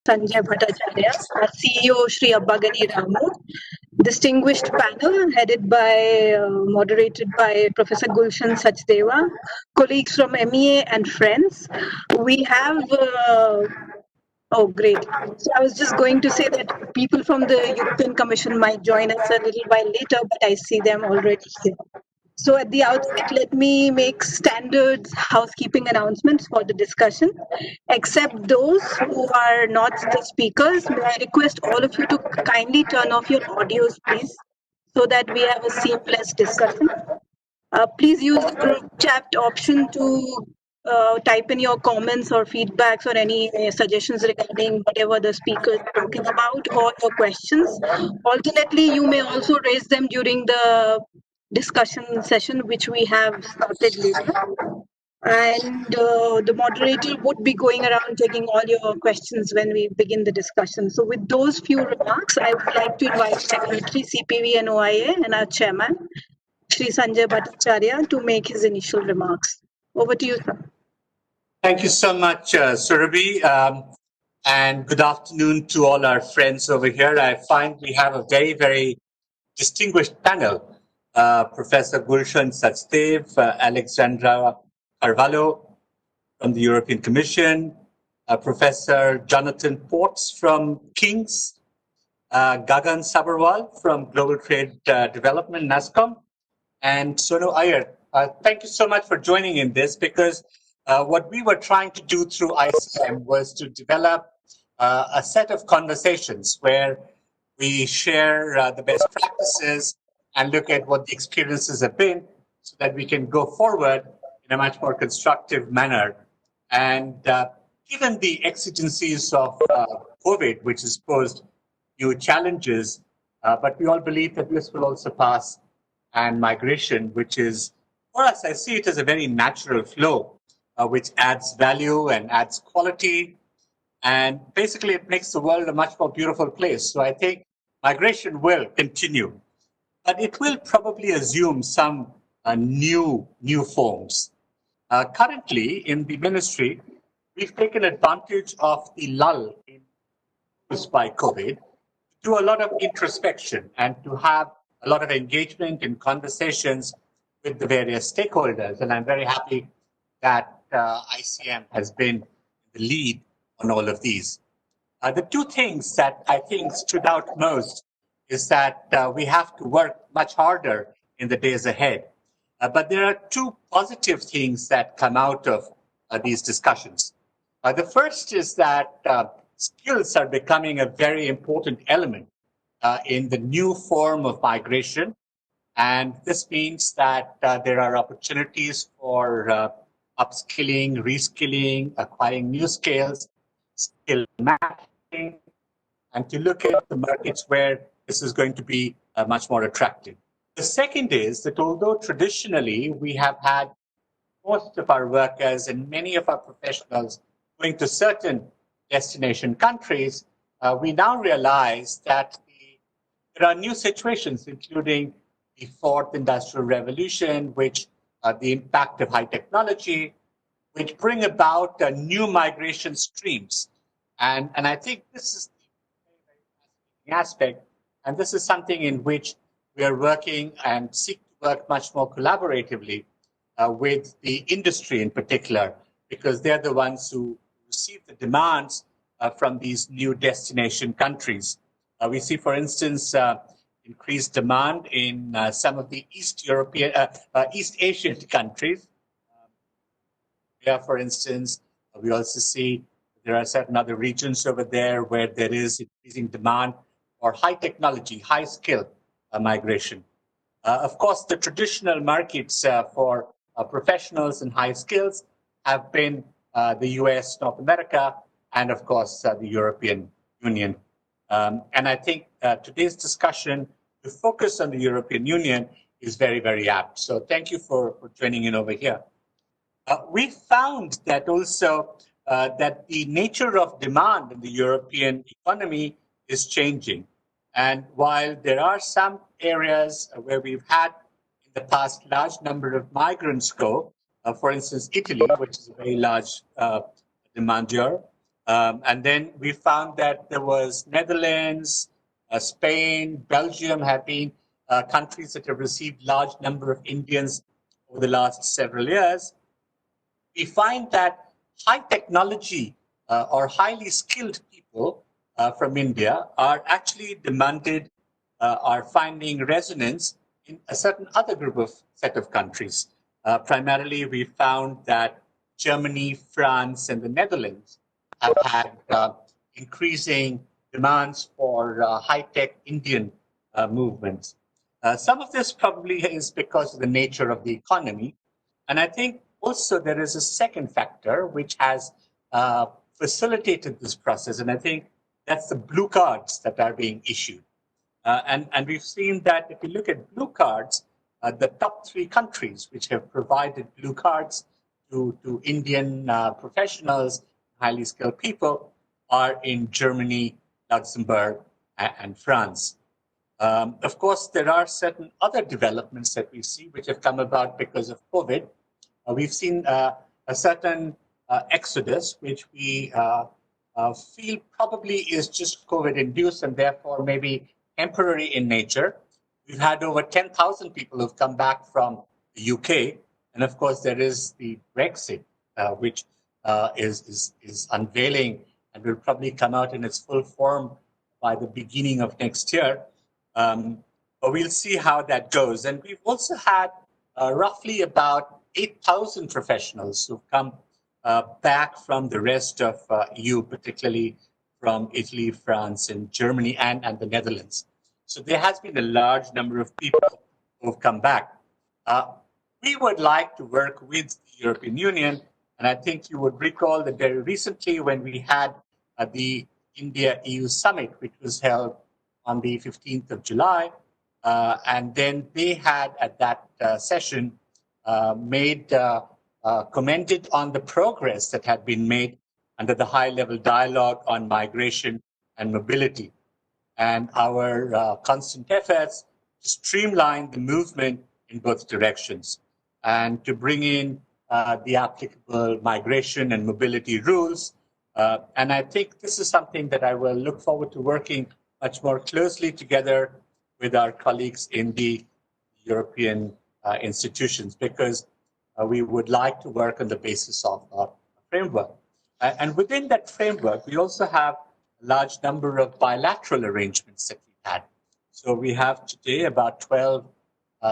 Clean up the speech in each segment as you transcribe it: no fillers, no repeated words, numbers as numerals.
Sanjay Bhattacharya, our CEO Shri Abbagani Ramu, distinguished panel moderated by Professor Gulshan Sachdeva, colleagues from MEA and friends. We have oh, great. So I was just going to say that people from the European Commission might join us a little while later, but I see them already here. So at the outset, let me make standard housekeeping announcements for the discussion. Except those who are not the speakers, may I request all of you to kindly turn off your audios, please, so that we have a seamless discussion. Please use the group chat option to type in your comments or feedbacks or any suggestions regarding whatever the speaker is talking about or your questions. Alternately, you may also raise them during the discussion session, which we have started later. And the moderator would be going around taking all your questions when we begin the discussion. So with those few remarks, I would like to invite Secretary CPV and OIA and our chairman, Shri Sanjay Bhattacharya, to make his initial remarks. Over to you, sir. Thank you so much, Surabhi, and good afternoon to all our friends over here. I find we have a very, very distinguished panel. Professor Gulshan Sachdev, Alexandra Carvalho from the European Commission, Professor Jonathan Ports from King's, Gagan Sabharwal from Global Trade Development, NASCOM, and Sonu Iyer. Thank you so much for joining in this, because what we were trying to do through ICM was to develop a set of conversations where we share the best practices and look at what the experiences have been so that we can go forward in a much more constructive manner. And given the exigencies of COVID, which has posed new challenges, but we all believe that this will also pass, and migration, which is, for us, I see it as a very natural flow, which adds value and adds quality. And basically, it makes the world a much more beautiful place. So I think migration will continue, but it will probably assume some new forms. Currently, in the ministry, we've taken advantage of the lull induced by COVID to do a lot of introspection and to have a lot of engagement and conversations with the various stakeholders. And I'm very happy that ICM has been the lead on all of these. The two things that I think stood out most is that we have to work much harder in the days ahead. But there are two positive things that come out of these discussions. The first is that skills are becoming a very important element in the new form of migration. And this means that there are opportunities for upskilling, reskilling, acquiring new skills, skill matching, and to look at the markets where this is going to be much more attractive. The second is that although traditionally we have had most of our workers and many of our professionals going to certain destination countries, we now realize that there are new situations, including the fourth industrial revolution, which the impact of high technology, which bring about new migration streams. And I think this is the very, very fascinating aspect. And this is something in which we are working and seek to work much more collaboratively with the industry in particular, because they're the ones who receive the demands from these new destination countries. We see, for instance, increased demand in some of the East Asian countries. For instance, we also see there are certain other regions over there where there is increasing demand for high technology, high skill migration. Of course, the traditional markets for professionals and high skills have been the US, North America, and of course, the European Union. And I think today's discussion to focus on the European Union is very, very apt. So thank you for joining in over here. We found that also that the nature of demand in the European economy is changing. And while there are some areas where we've had in the past large number of migrants go, for instance, Italy, which is a very large demander, And then we found that there was Netherlands, Spain, Belgium have been countries that have received large number of Indians over the last several years. We find that high technology or highly skilled people from India are actually demanded, are finding resonance in a certain other group of set of countries. Primarily, we found that Germany, France, and the Netherlands have had increasing demands for high-tech Indian movements. Some of this probably is because of the nature of the economy. And I think also there is a second factor which has facilitated this process. And I think that's the blue cards that are being issued. And we've seen that if you look at blue cards, the top three countries which have provided blue cards to Indian professionals, highly skilled people, are in Germany, Luxembourg, and France. Of course, there are certain other developments that we see which have come about because of COVID. We've seen a certain exodus, which we feel probably is just COVID induced and therefore maybe temporary in nature. We've had over 10,000 people who've come back from the UK. And of course, there is the Brexit, which is unveiling and will probably come out in its full form by the beginning of next year. But we'll see how that goes. And we've also had roughly about 8,000 professionals who've come back from the rest of EU, particularly from Italy, France, and Germany, and the Netherlands. So there has been a large number of people who've come back. We would like to work with the European Union, and I think you would recall that very recently when we had the India-EU summit, which was held on the 15th of July, and then they had at that session commented on the progress that had been made under the high-level dialogue on migration and mobility, and our constant efforts to streamline the movement in both directions and to bring in the applicable migration and mobility rules. And I think this is something that I will look forward to working much more closely together with our colleagues in the European institutions, because we would like to work on the basis of a framework. And within that framework, we also have a large number of bilateral arrangements that we've had. So we have today about 12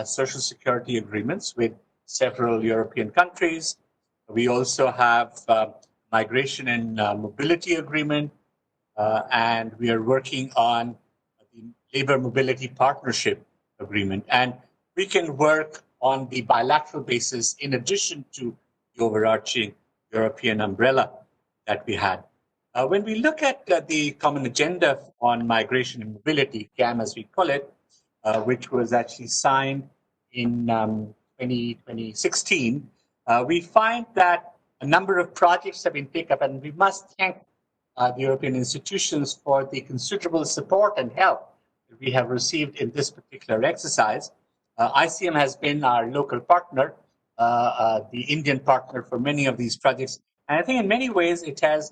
social security agreements with several European countries. We also have migration and mobility agreement, and we are working on the labor mobility partnership agreement. And we can work on the bilateral basis in addition to the overarching European umbrella that we had. When we look at the Common Agenda on Migration and Mobility, CAM as we call it, which was actually signed in 2016, we find that a number of projects have been picked up, and we must thank the European institutions for the considerable support and help that we have received in this particular exercise. ICM has been our local partner, the Indian partner for many of these projects. And I think in many ways it has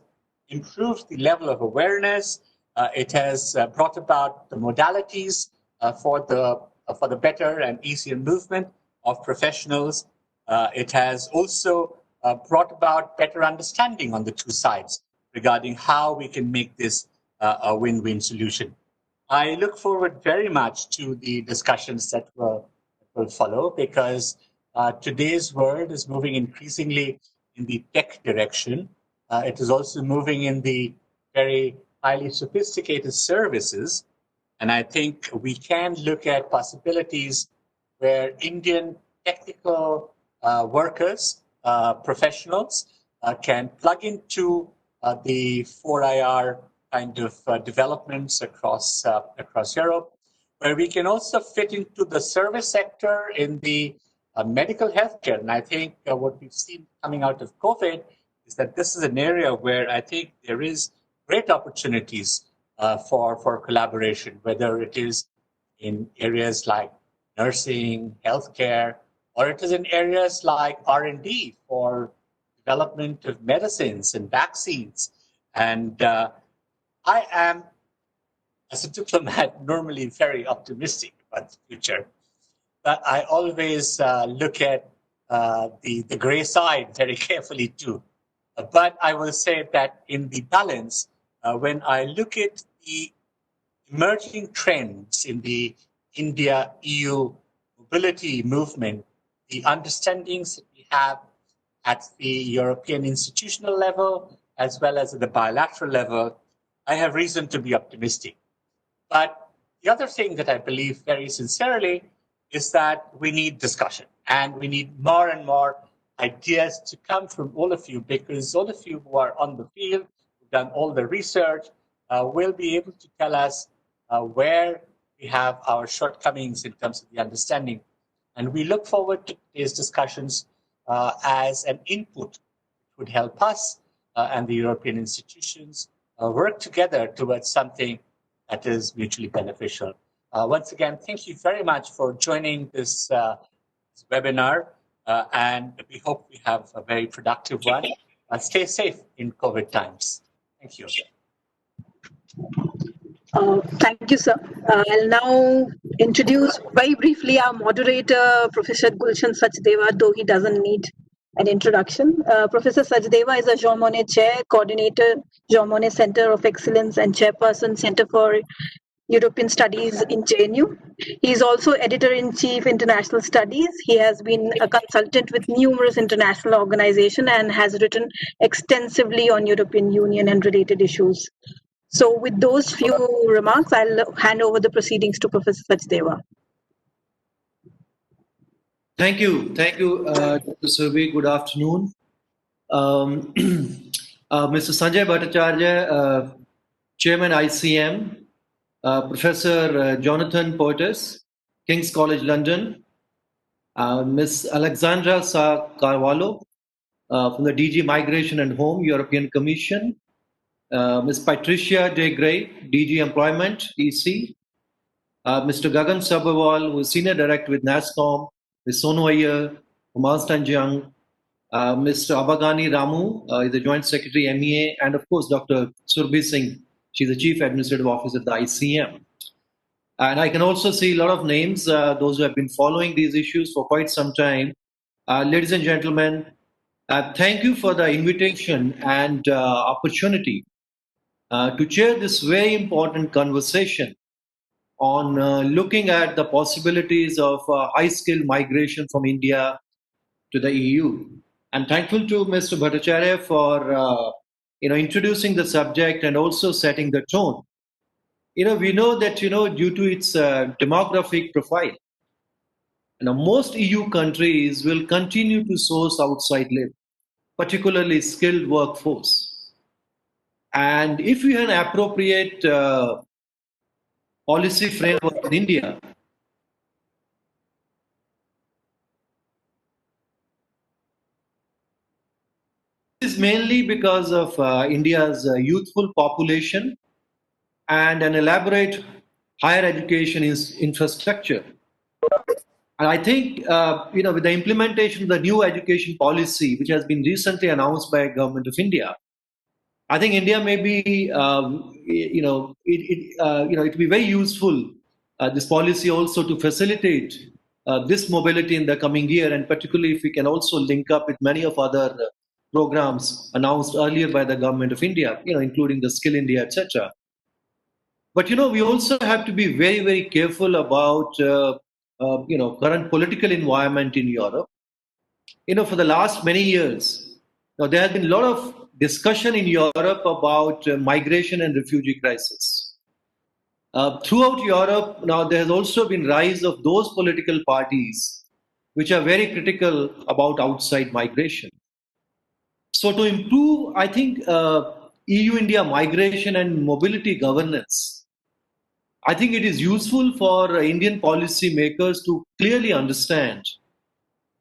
improved the level of awareness. It has brought about the modalities for the better and easier movement of professionals. It has also brought about better understanding on the two sides regarding how we can make this a win-win solution. I look forward very much to the discussions that will follow, because today's world is moving increasingly in the tech direction. It is also moving in the very highly sophisticated services. And I think we can look at possibilities where Indian technical workers, professionals, can plug into the 4IR kind of developments across Europe, where we can also fit into the service sector in the medical healthcare. And I think what we've seen coming out of COVID is that this is an area where I think there is great opportunities for collaboration, whether it is in areas like nursing, healthcare, or it is in areas like R&D for development of medicines and vaccines. And I am, as a diplomat, normally very optimistic about the future. But I always look at the gray side very carefully too. But I will say that in the balance, when I look at the emerging trends in the India EU mobility movement, the understandings that we have at the European institutional level as well as at the bilateral level, I have reason to be optimistic. But the other thing that I believe very sincerely is that we need discussion and we need more and more ideas to come from all of you, because all of you who are on the field, who've done all the research, will be able to tell us where we have our shortcomings in terms of the understanding. And we look forward to these discussions as an input which would help us and the European institutions work together towards something that is mutually beneficial. Once again, thank you very much for joining this webinar, and we hope we have a very productive one. Stay safe in COVID times. Thank you. Thank you, sir. I'll now introduce very briefly our moderator, Professor Gulshan Sachdeva, though he doesn't need an introduction. Professor Sachdeva is a Jean Monnet Chair, Coordinator, Jean Monnet Center of Excellence, and Chairperson, Center for European Studies in JNU. He is also Editor-in-Chief, International Studies. He has been a consultant with numerous international organizations and has written extensively on European Union and related issues. So with those few remarks, I'll hand over the proceedings to Professor Sachdeva. Thank you, Dr. Surbi. Good afternoon. Mr. Sanjay Bhattacharya, Chairman ICM, Professor Jonathan Portes, King's College London, Ms. Alexandra Sa Carvalho from the DG Migration and Home, European Commission, Ms. Patricia De Grey, DG Employment, EC, Mr. Gagan Sabharwal, who is Senior Director with NASCOM, Ms. Sonu Iyer, Humas Tanjung, Mr. Abagani Ramu, is the Joint Secretary, MEA, and of course, Dr. Surbi Singh. She's the Chief Administrative Officer at the ICM. And I can also see a lot of names, those who have been following these issues for quite some time. Ladies and gentlemen, thank you for the invitation and opportunity to chair this very important conversation on looking at the possibilities of high-skilled migration from India to the EU. I'm thankful to Mr. Bhattacharya for introducing the subject and also setting the tone. We know that due to its demographic profile, most EU countries will continue to source outside labor, particularly skilled workforce. And if we have an appropriate policy framework in India, this is mainly because of India's youthful population and an elaborate higher education infrastructure. And I think, with the implementation of the new education policy, which has been recently announced by the Government of India, I think India may be, it will be very useful, this policy also to facilitate this mobility in the coming year, and particularly if we can also link up with many of other programs announced earlier by the Government of India, including the Skill India, etc. But we also have to be very, very careful about current political environment in Europe. For the last many years, there has been a lot of discussion in Europe about migration and refugee crisis. Throughout Europe, now there has also been rise of those political parties which are very critical about outside migration. So to improve, I think, EU-India migration and mobility governance, I think it is useful for Indian policy makers to clearly understand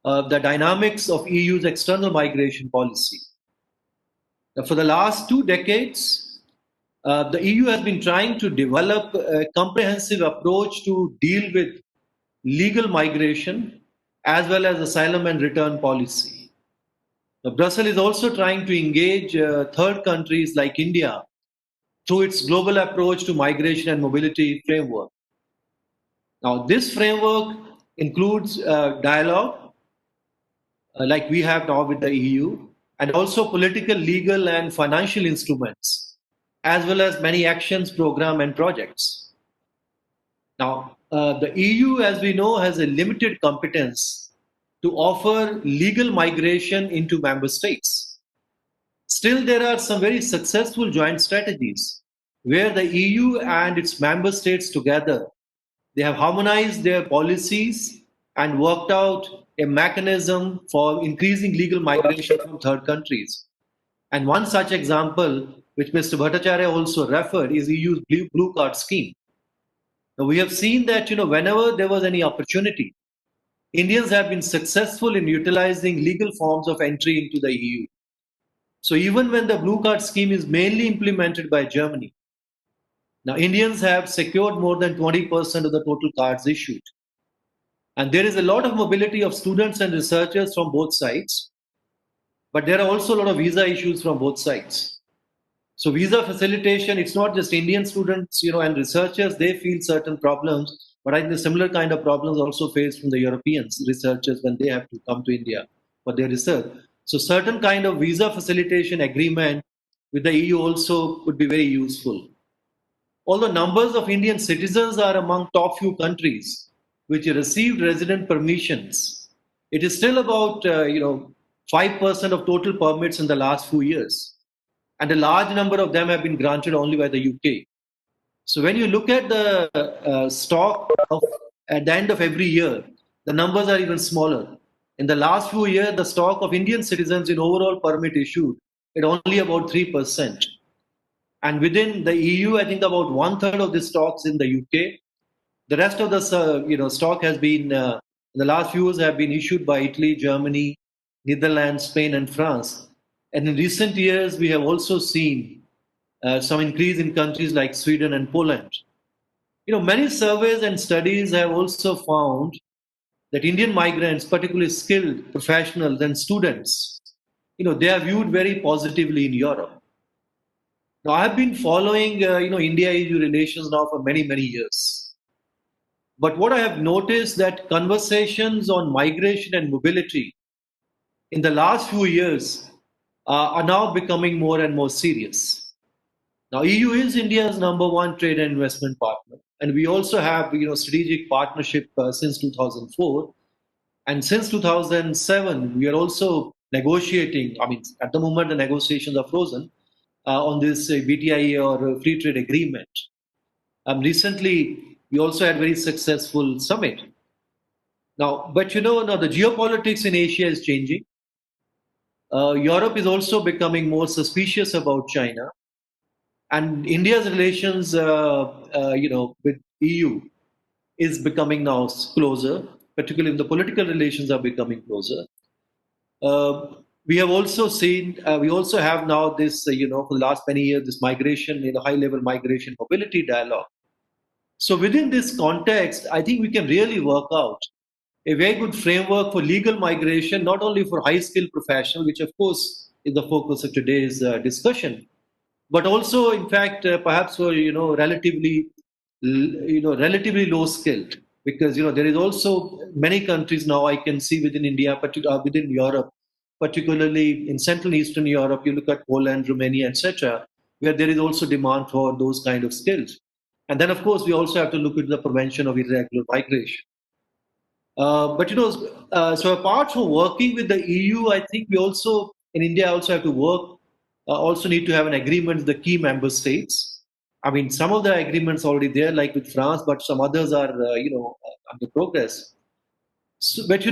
the dynamics of EU's external migration policy. Now, for the last 2 decades, the EU has been trying to develop a comprehensive approach to deal with legal migration as well as asylum and return policy. Brussels is also trying to engage third countries like India through its global approach to migration and mobility framework. Now, this framework includes dialogue, like we have now with the EU, and also political, legal, and financial instruments, as well as many actions, program, and projects. Now, the EU, as we know, has a limited competence to offer legal migration into member states. Still, there are some very successful joint strategies where the EU and its member states together, they have harmonized their policies and worked out a mechanism for increasing legal migration from third countries. And one such example, which Mr. Bhattacharya also referred, is EU's blue card scheme. Now, we have seen that whenever there was any opportunity, Indians have been successful in utilizing legal forms of entry into the EU. So even when the blue card scheme is mainly implemented by Germany, now Indians have secured more than 20% of the total cards issued. And there is a lot of mobility of students and researchers from both sides, but there are also a lot of visa issues from both sides. So visa facilitation, it's not just Indian students, and researchers, they feel certain problems, but I think the similar kind of problems also faced from the Europeans researchers when they have to come to India for their research. So certain kind of visa facilitation agreement with the EU also would be very useful. Although numbers of Indian citizens are among top few countries which received resident permissions, it is still about 5% of total permits in the last few years, and a large number of them have been granted only by the UK. So when you look at the stock of at the end of every year, the numbers are even smaller. In the last few years, the stock of Indian citizens in overall permit issued at only about 3%. And within the EU, I think about one third of the stocks in the UK. The rest of the stock has been in the last few years have been issued by Italy, Germany, Netherlands, Spain, and France. And in recent years, we have also seen some increase in countries like Sweden and Poland. Many surveys and studies have also found that Indian migrants, particularly skilled professionals and students, they are viewed very positively in Europe. Now, I've been following, India-EU relations now for many, many years. But what I have noticed that conversations on migration and mobility in the last few years are now becoming more and more serious. Now, EU is India's number one trade and investment partner, and we also have strategic partnership since 2004, and since 2007 we are also negotiating. I mean, at the moment the negotiations are frozen on this VTIA or free trade agreement. Recently, we also had very successful summit. Now, but now the geopolitics in Asia is changing. Europe is also becoming more suspicious about China, and India's relations, with EU is becoming now closer. Particularly, the political relations are becoming closer. We have also seen, we also have now this, for the last many years, this migration, high-level migration mobility dialogue. So within this context, I think we can really work out a very good framework for legal migration, not only for high-skilled professionals, which of course is the focus of today's discussion, but also, in fact, perhaps for relatively low-skilled, because there is also many countries now I can see within India, within Europe, particularly in Central and Eastern Europe. You look at Poland, Romania, etc., where there is also demand for those kind of skills. And then, of course, we also have to look at the prevention of irregular migration. So apart from working with the EU, I think we also in India also have to work. Also need to have an agreement with the key member states. I mean, some of the agreements already there, like with France, but some others are under progress. So, but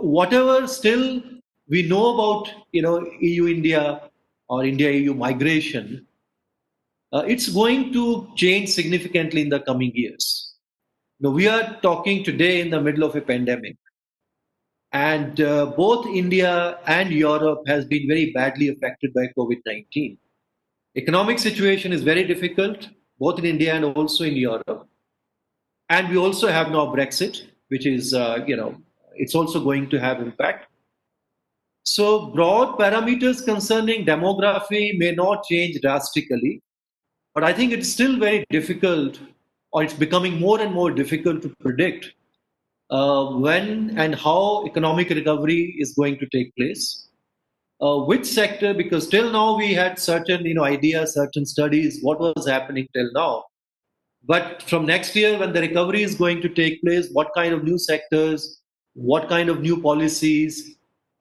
whatever still we know about EU India or India EU migration, it's going to change significantly in the coming years. Now, we are talking today in the middle of a pandemic, and both India and Europe has been very badly affected by COVID-19. Economic situation is very difficult, both in India and also in Europe. And we also have now Brexit, which is, it's also going to have impact. So broad parameters concerning demography may not change drastically, but I think it's still very difficult, or it's becoming more and more difficult to predict when and how economic recovery is going to take place. Which sector? Because till now we had certain, ideas, certain studies, what was happening till now. But from next year, when the recovery is going to take place, what kind of new sectors, what kind of new policies,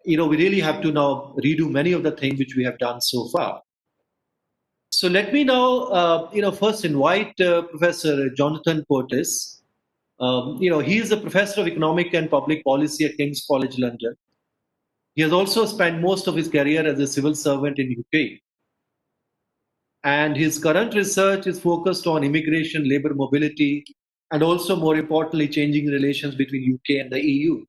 we really have to now redo many of the things which we have done so far. So let me now, first invite Professor Jonathan Portis. He is a professor of economic and public policy at King's College London. He has also spent most of his career as a civil servant in UK. And his current research is focused on immigration, labor mobility, and also, more importantly, changing relations between UK and the EU.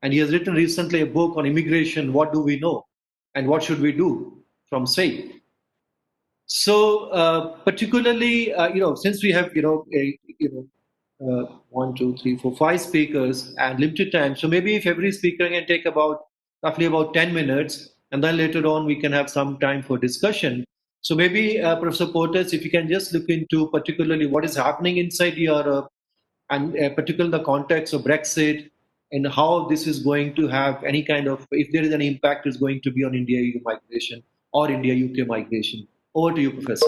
And he has written recently a book on immigration, What Do We Know? And What Should We Do from SAID. So, particularly, since we have, one, two, three, four, five speakers and limited time. So maybe if every speaker can take roughly about 10 minutes, and then later on we can have some time for discussion. So maybe Professor Portes, if you can just look into particularly what is happening inside Europe, and particularly the context of Brexit, and how this is going to have any kind of, if there is any impact, is going to be on India-EU migration or India-UK migration. Over to you, Professor.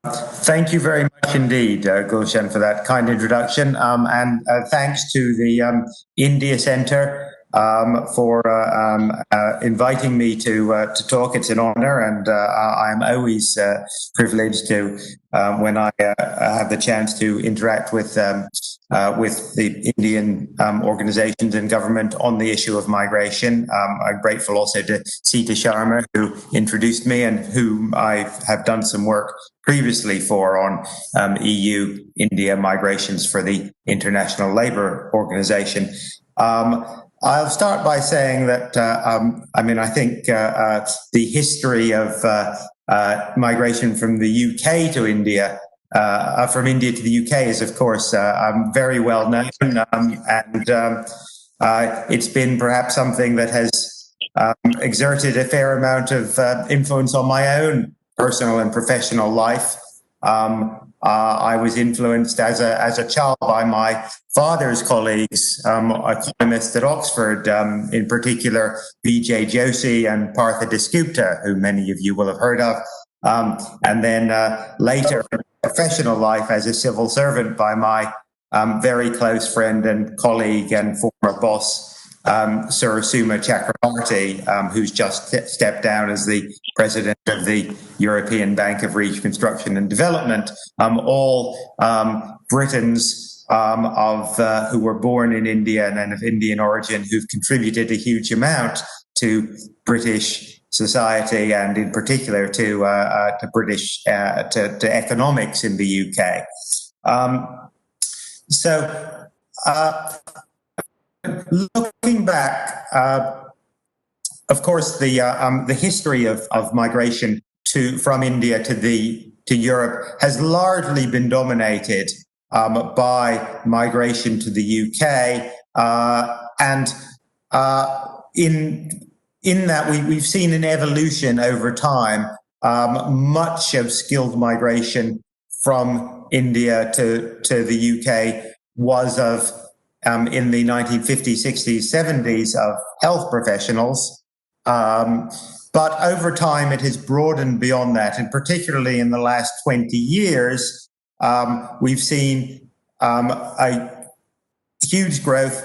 Thank you very much indeed, Gulshan, for that kind introduction. And thanks to the India Center for inviting me to talk. It's an honor, and I'm always privileged to when I have the chance to interact with the Indian organizations and government on the issue of migration. I'm grateful also to Sita Sharma, who introduced me and whom I have done some work previously for on EU-India migrations for the International Labour Organization. I'll start by saying that, I think the history of migration from the UK to India, from India to the UK is, of course, very well known. And it's been perhaps something that has exerted a fair amount of influence on my own personal and professional life. I was influenced as a child by my father's colleagues, economists at Oxford, in particular Vijay Joshi and Partha Dasgupta, who many of you will have heard of, and then later in professional life as a civil servant by my very close friend and colleague and former boss, Sir Suma Chakrabarty, who's just stepped down as the president of the European Bank of Reconstruction and Development, all Britons who were born in India and of Indian origin, who've contributed a huge amount to British society and, in particular, to economics in the UK. Looking back, of course, the history of migration from India to Europe has largely been dominated by migration to the UK, and in that we've seen an evolution over time. Much of skilled migration from India to the UK was of in the 1950s, 60s, 70s of health professionals. But over time, it has broadened beyond that. And particularly in the last 20 years, we've seen a huge growth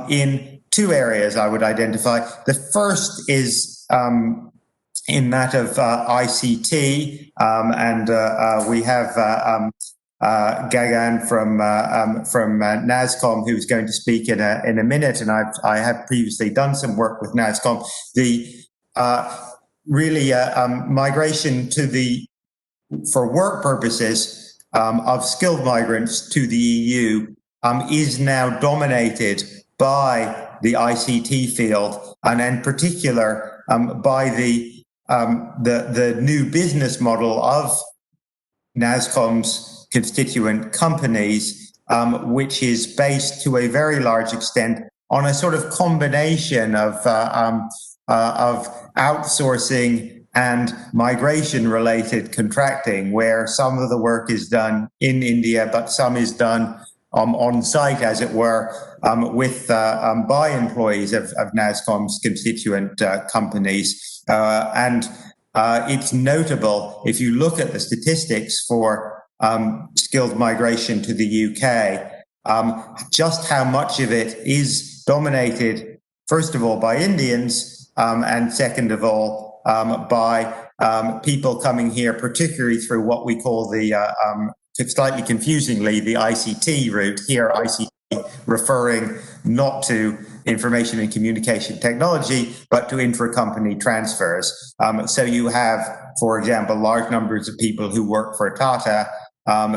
in two areas I would identify. The first is in that of ICT, and we have Gagan from NASCOM, who's going to speak in a minute, and I have previously done some work with NASCOM. The migration for work purposes of skilled migrants to the EU is now dominated by the ICT field, and in particular by the new business model of NASCOM's constituent companies, which is based to a very large extent on a sort of combination of outsourcing and migration-related contracting, where some of the work is done in India, but some is done on site, as it were, by employees of NASSCOM's constituent companies. And it's notable, if you look at the statistics for skilled migration to the UK, just how much of it is dominated, first of all, by Indians, and second of all, by people coming here, particularly through what we call the, slightly confusingly, the ICT route. Here, ICT referring not to information and communication technology, but to intra-company transfers. So you have, for example, large numbers of people who work for Tata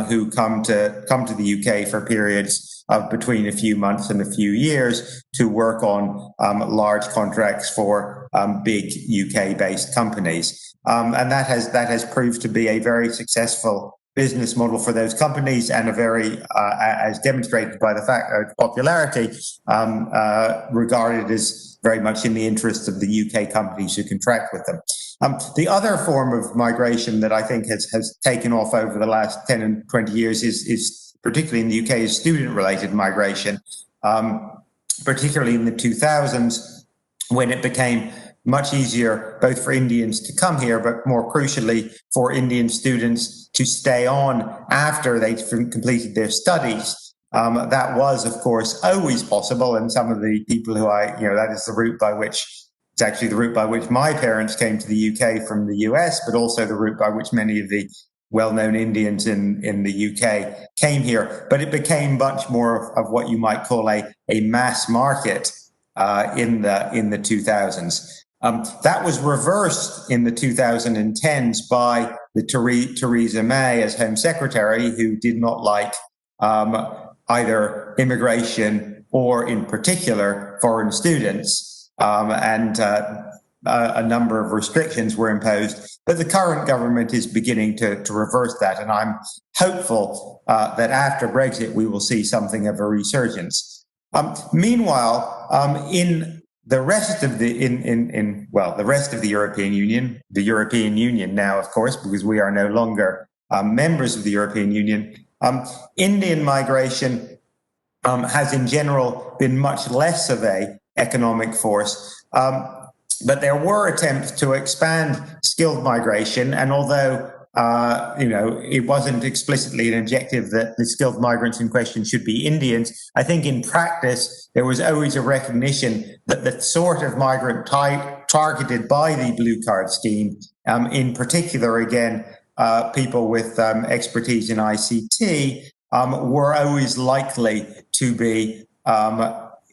who come to the UK for periods of between a few months and a few years to work on large contracts for big UK-based companies, and that has proved to be a very successful business model for those companies, and a very, as demonstrated by the fact of popularity, regarded as very much in the interests of the UK companies who contract with them. The other form of migration that I think has taken off over the last 10 and 20 years is particularly in the UK, is student-related migration, particularly in the 2000s, when it became much easier both for Indians to come here, but more crucially for Indian students to stay on after they'd completed their studies. That was, of course, always possible, and some of the people who that is the route by which, it's actually the route by which my parents came to the UK from the US, but also the route by which many of the well-known Indians in the UK came here. But it became much more of what you might call a mass market in the 2000s. That was reversed in the 2010s by the Theresa May as Home Secretary, who did not like either immigration or, in particular, foreign students, and a number of restrictions were imposed. But the current government is beginning to reverse that, and I'm hopeful that after Brexit we will see something of a resurgence. Meanwhile, in the rest of the the rest of the European Union now, of course, because we are no longer members of the European Union, Indian migration has in general been much less of an economic force. But there were attempts to expand skilled migration, and although it wasn't explicitly an objective that the skilled migrants in question should be Indians, I think in practice there was always a recognition that the sort of migrant type targeted by the Blue Card scheme, in particular, again, people with expertise in ICT, were always likely to be,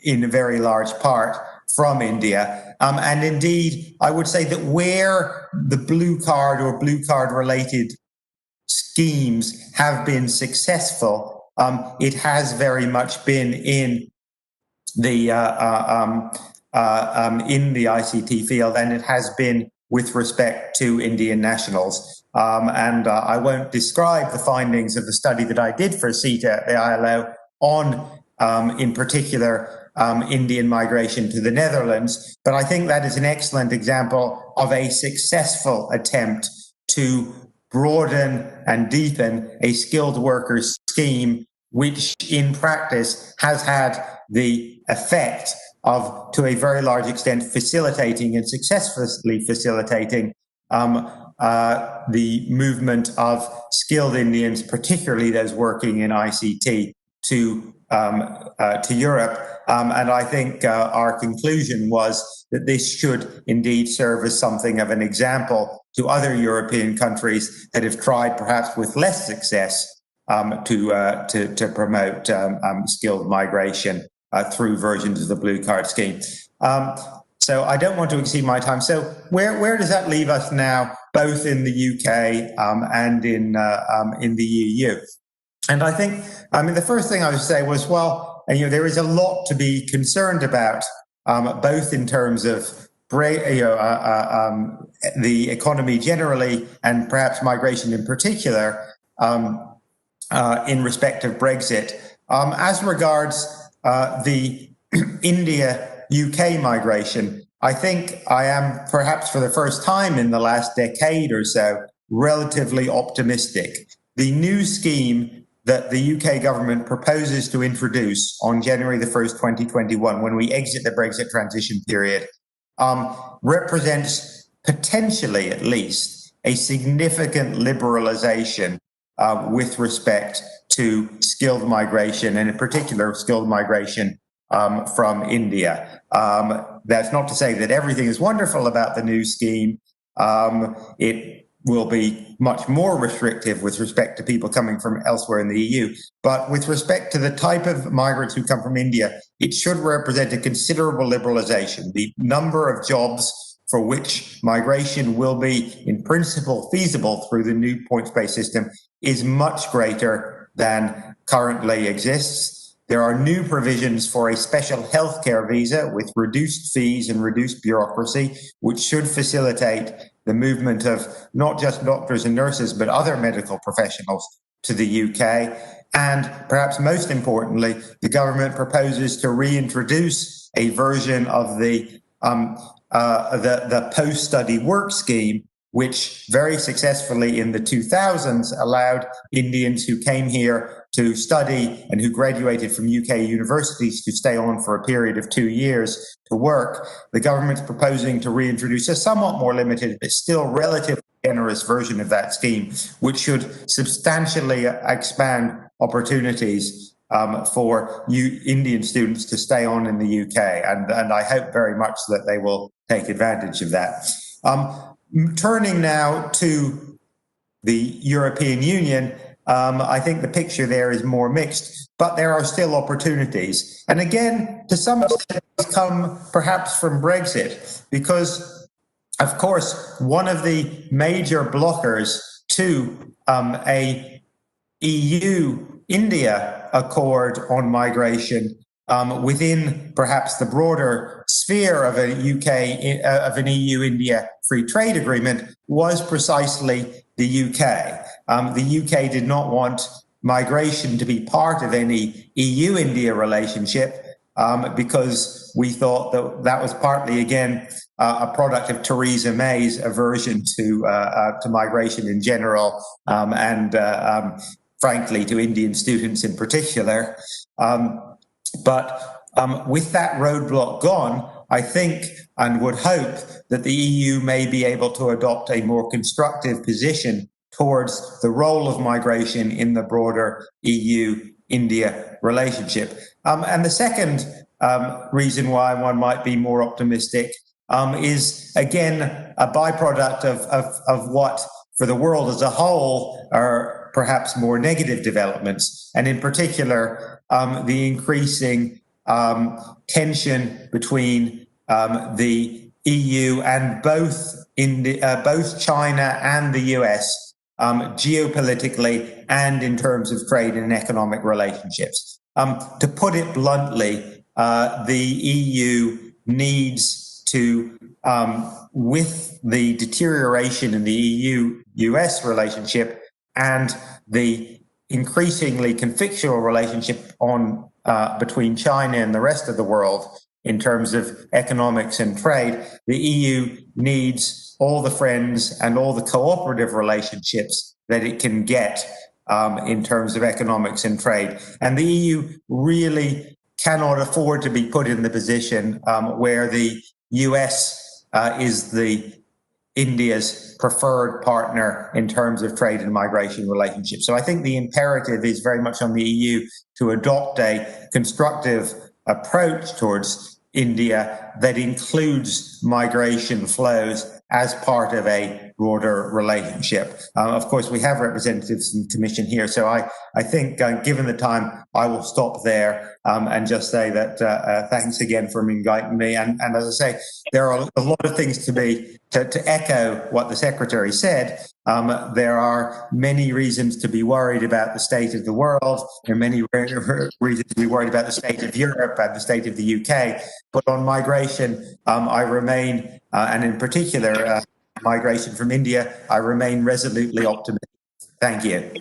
in a very large part, from India. And indeed, I would say that where the Blue Card or Blue Card related schemes have been successful, it has very much been in the ICT field, and it has been with respect to Indian nationals. And I won't describe the findings of the study that I did for CETA at the ILO on, in particular, Indian migration to the Netherlands, but I think that is an excellent example of a successful attempt to broaden and deepen a skilled workers scheme, which in practice has had the effect of, to a very large extent, facilitating and successfully facilitating the movement of skilled Indians, particularly those working in ICT, to Europe. And I think our conclusion was that this should indeed serve as something of an example to other European countries that have tried, perhaps with less success, to promote skilled migration through versions of the Blue Card scheme. So I don't want to exceed my time. So where does that leave us now, both in the UK and in the EU? And I think, the first thing I would say was, there is a lot to be concerned about, both in terms of the economy generally and perhaps migration in particular, in respect of Brexit. As regards the India-UK migration, I think I am, perhaps for the first time in the last decade or so, relatively optimistic. The new scheme that the UK government proposes to introduce on January the 1st, 2021, when we exit the Brexit transition period, represents potentially, at least, a significant liberalization with respect to skilled migration, and in particular, skilled migration from India. That's not to say that everything is wonderful about the new scheme. It will be much more restrictive with respect to people coming from elsewhere in the EU. But with respect to the type of migrants who come from India, it should represent a considerable liberalization. The number of jobs for which migration will be, in principle, feasible through the new points-based system is much greater than currently exists. There are new provisions for a special healthcare visa with reduced fees and reduced bureaucracy, which should facilitate the movement of not just doctors and nurses, but other medical professionals to the UK. And perhaps most importantly, the government proposes to reintroduce a version of the post-study work scheme, which very successfully in the 2000s allowed Indians who came here to study and who graduated from UK universities to stay on for a period of 2 years to work. The government's proposing to reintroduce a somewhat more limited, but still relatively generous version of that scheme, which should substantially expand opportunities for Indian students to stay on in the UK. And I hope very much that they will take advantage of that. Turning now to the European Union, I think the picture there is more mixed, but there are still opportunities. And again, to some extent, it's come perhaps from Brexit, because, of course, one of the major blockers to a EU-India accord on migration within perhaps the broader sphere of an EU-India free trade agreement was precisely the UK. The UK did not want migration to be part of any EU-India relationship because we thought that that was partly, again, a product of Theresa May's aversion to migration in general and frankly, to Indian students in particular. But with that roadblock gone, I think and would hope that the EU may be able to adopt a more constructive position towards the role of migration in the broader EU-India relationship. And the second reason why one might be more optimistic is, again, a byproduct of what, for the world as a whole, are perhaps more negative developments, and in particular, the increasing tension between the EU and both China and the US, geopolitically and in terms of trade and economic relationships. To put it bluntly, the EU needs to, with the deterioration in the EU-US relationship and the increasingly conflictual relationship on between China and the rest of the world in terms of economics and trade, the EU needs all the friends and all the cooperative relationships that it can get in terms of economics and trade. And the EU really cannot afford to be put in the position where the US is India's preferred partner in terms of trade and migration relationships. So I think the imperative is very much on the EU to adopt a constructive approach towards India that includes migration flows as part of a broader relationship. Of course, we have representatives in the Commission here, so I think, given the time, I will stop there and just say that thanks again for inviting me. And as I say, there are a lot of things to echo what the Secretary said. There are many reasons to be worried about the state of the world. There are many reasons to be worried about the state of Europe and the state of the UK. But on migration, I remain, and in particular, migration from India, I remain resolutely optimistic. Thank you.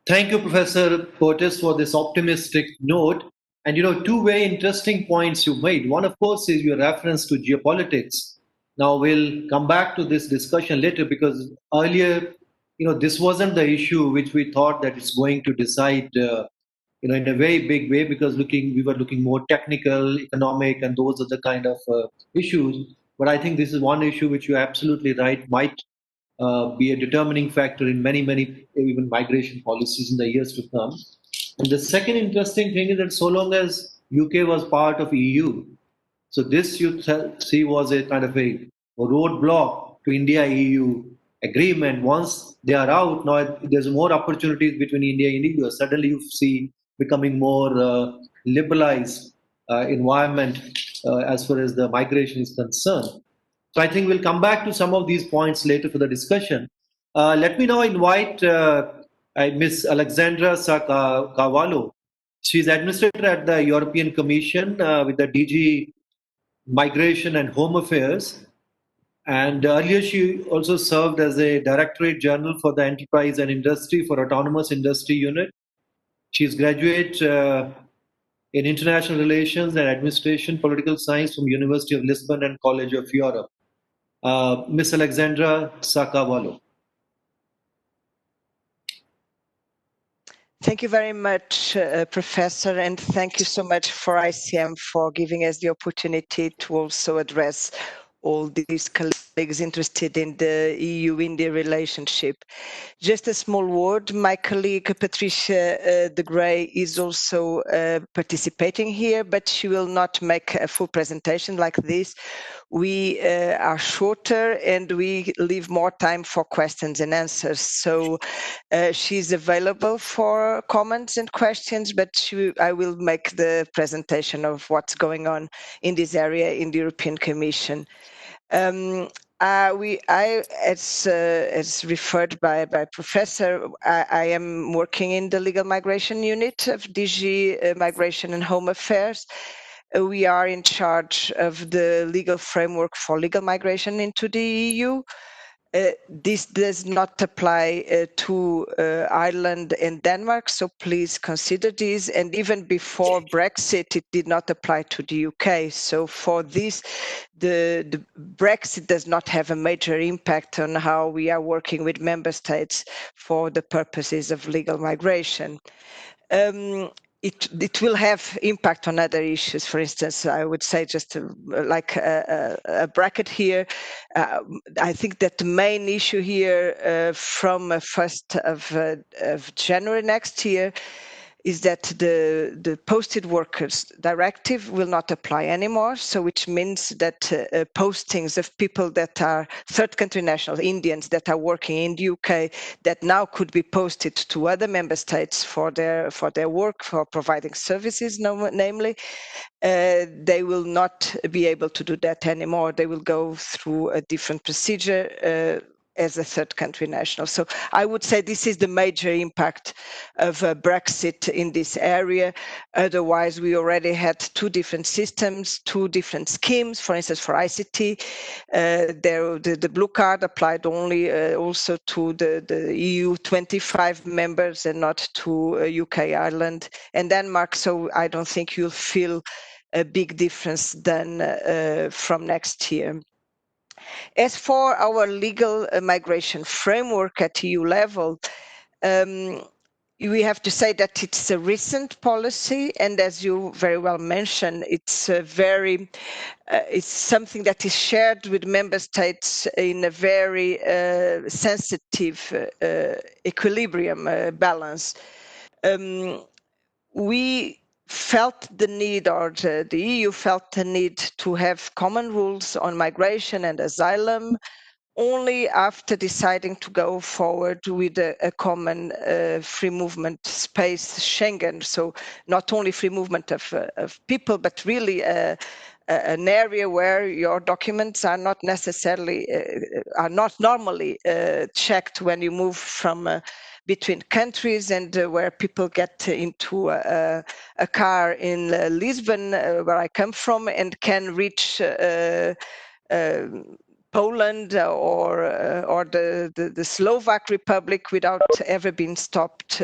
Thank you, Professor Portis, for this optimistic note. And two very interesting points you made. One, of course, is your reference to geopolitics. Now we'll come back to this discussion later because earlier, this wasn't the issue which we thought that it's going to decide, in a very big way because we were looking more technical, economic, and those are the kind of issues. But I think this is one issue which you're absolutely right might be a determining factor in many, many even migration policies in the years to come. And the second interesting thing is that so long as UK was part of EU, so this you see was a kind of a roadblock to India-EU agreement. Once they are out, now there's more opportunities between India and EU. Suddenly you see becoming more liberalized environment as far as the migration is concerned. So I think we'll come back to some of these points later for the discussion. Let me now invite Ms. Alexandra Cavallo. She's administrator at the European Commission with the DG Migration and Home Affairs. And earlier she also served as a Directorate General for the Enterprise and Industry for Autonomous Industry Unit. She's graduate in International Relations and Administration, Political Science from University of Lisbon and College of Europe. Ms. Alexandra Sakawalo. Thank you very much, Professor, and thank you so much for ICM for giving us the opportunity to also address all these colleagues interested in the EU-India relationship. Just a small word, my colleague Patricia de Grey is also participating here, but she will not make a full presentation like this. We are shorter and we leave more time for questions and answers. So she's available for comments and questions, but I will make the presentation of what's going on in this area in the European Commission. As referred by Professor, I am working in the Legal Migration Unit of DG Migration and Home Affairs. We are in charge of the legal framework for legal migration into the EU. This does not apply to Ireland and Denmark, so please consider this. And even before Brexit, it did not apply to the UK. So for this, the Brexit does not have a major impact on how we are working with member states for the purposes of legal migration. It will have impact on other issues. For instance, I would say just like a bracket here. I think that the main issue here from 1st of January next year is that the posted workers directive will not apply anymore. So which means that postings of people that are third country nationals, Indians that are working in the UK that now could be posted to other member states for their work, for providing services, namely, they will not be able to do that anymore. They will go through a different procedure as a third country national. So I would say this is the major impact of Brexit in this area. Otherwise, we already had two different systems, two different schemes. For instance, for ICT, the blue card applied only also to the EU 25 members and not to UK, Ireland, and Denmark. So I don't think you'll feel a big difference then from next year. As for our legal migration framework at EU level, we have to say that it's a recent policy, and as you very well mentioned, it's it's something that is shared with member states in a very sensitive equilibrium balance. We felt the need, or the EU felt the need to have common rules on migration and asylum only after deciding to go forward with a common free movement space, Schengen. So not only free movement of people, but really an area where your documents are not necessarily, are not normally checked when you move from between countries, and where people get into a car in Lisbon, where I come from, and can reach Poland or the Slovak Republic without ever being stopped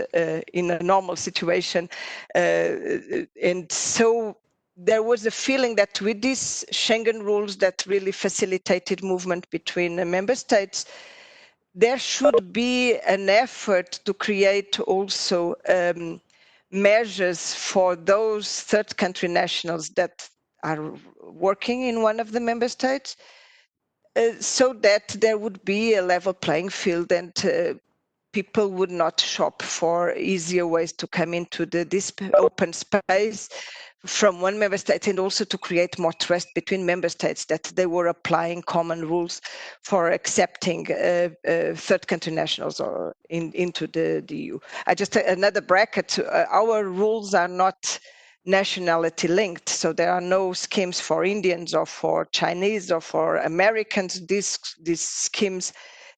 in a normal situation. And so there was a feeling that with these Schengen rules that really facilitated movement between the member states, there should be an effort to create also measures for those third country nationals that are working in one of the member states, so that there would be a level playing field and people would not shop for easier ways to come into this open space from one member state, and also to create more trust between member states that they were applying common rules for accepting third country nationals or into the EU. Another bracket, our rules are not nationality linked, so there are no schemes for Indians or for Chinese or for Americans. These schemes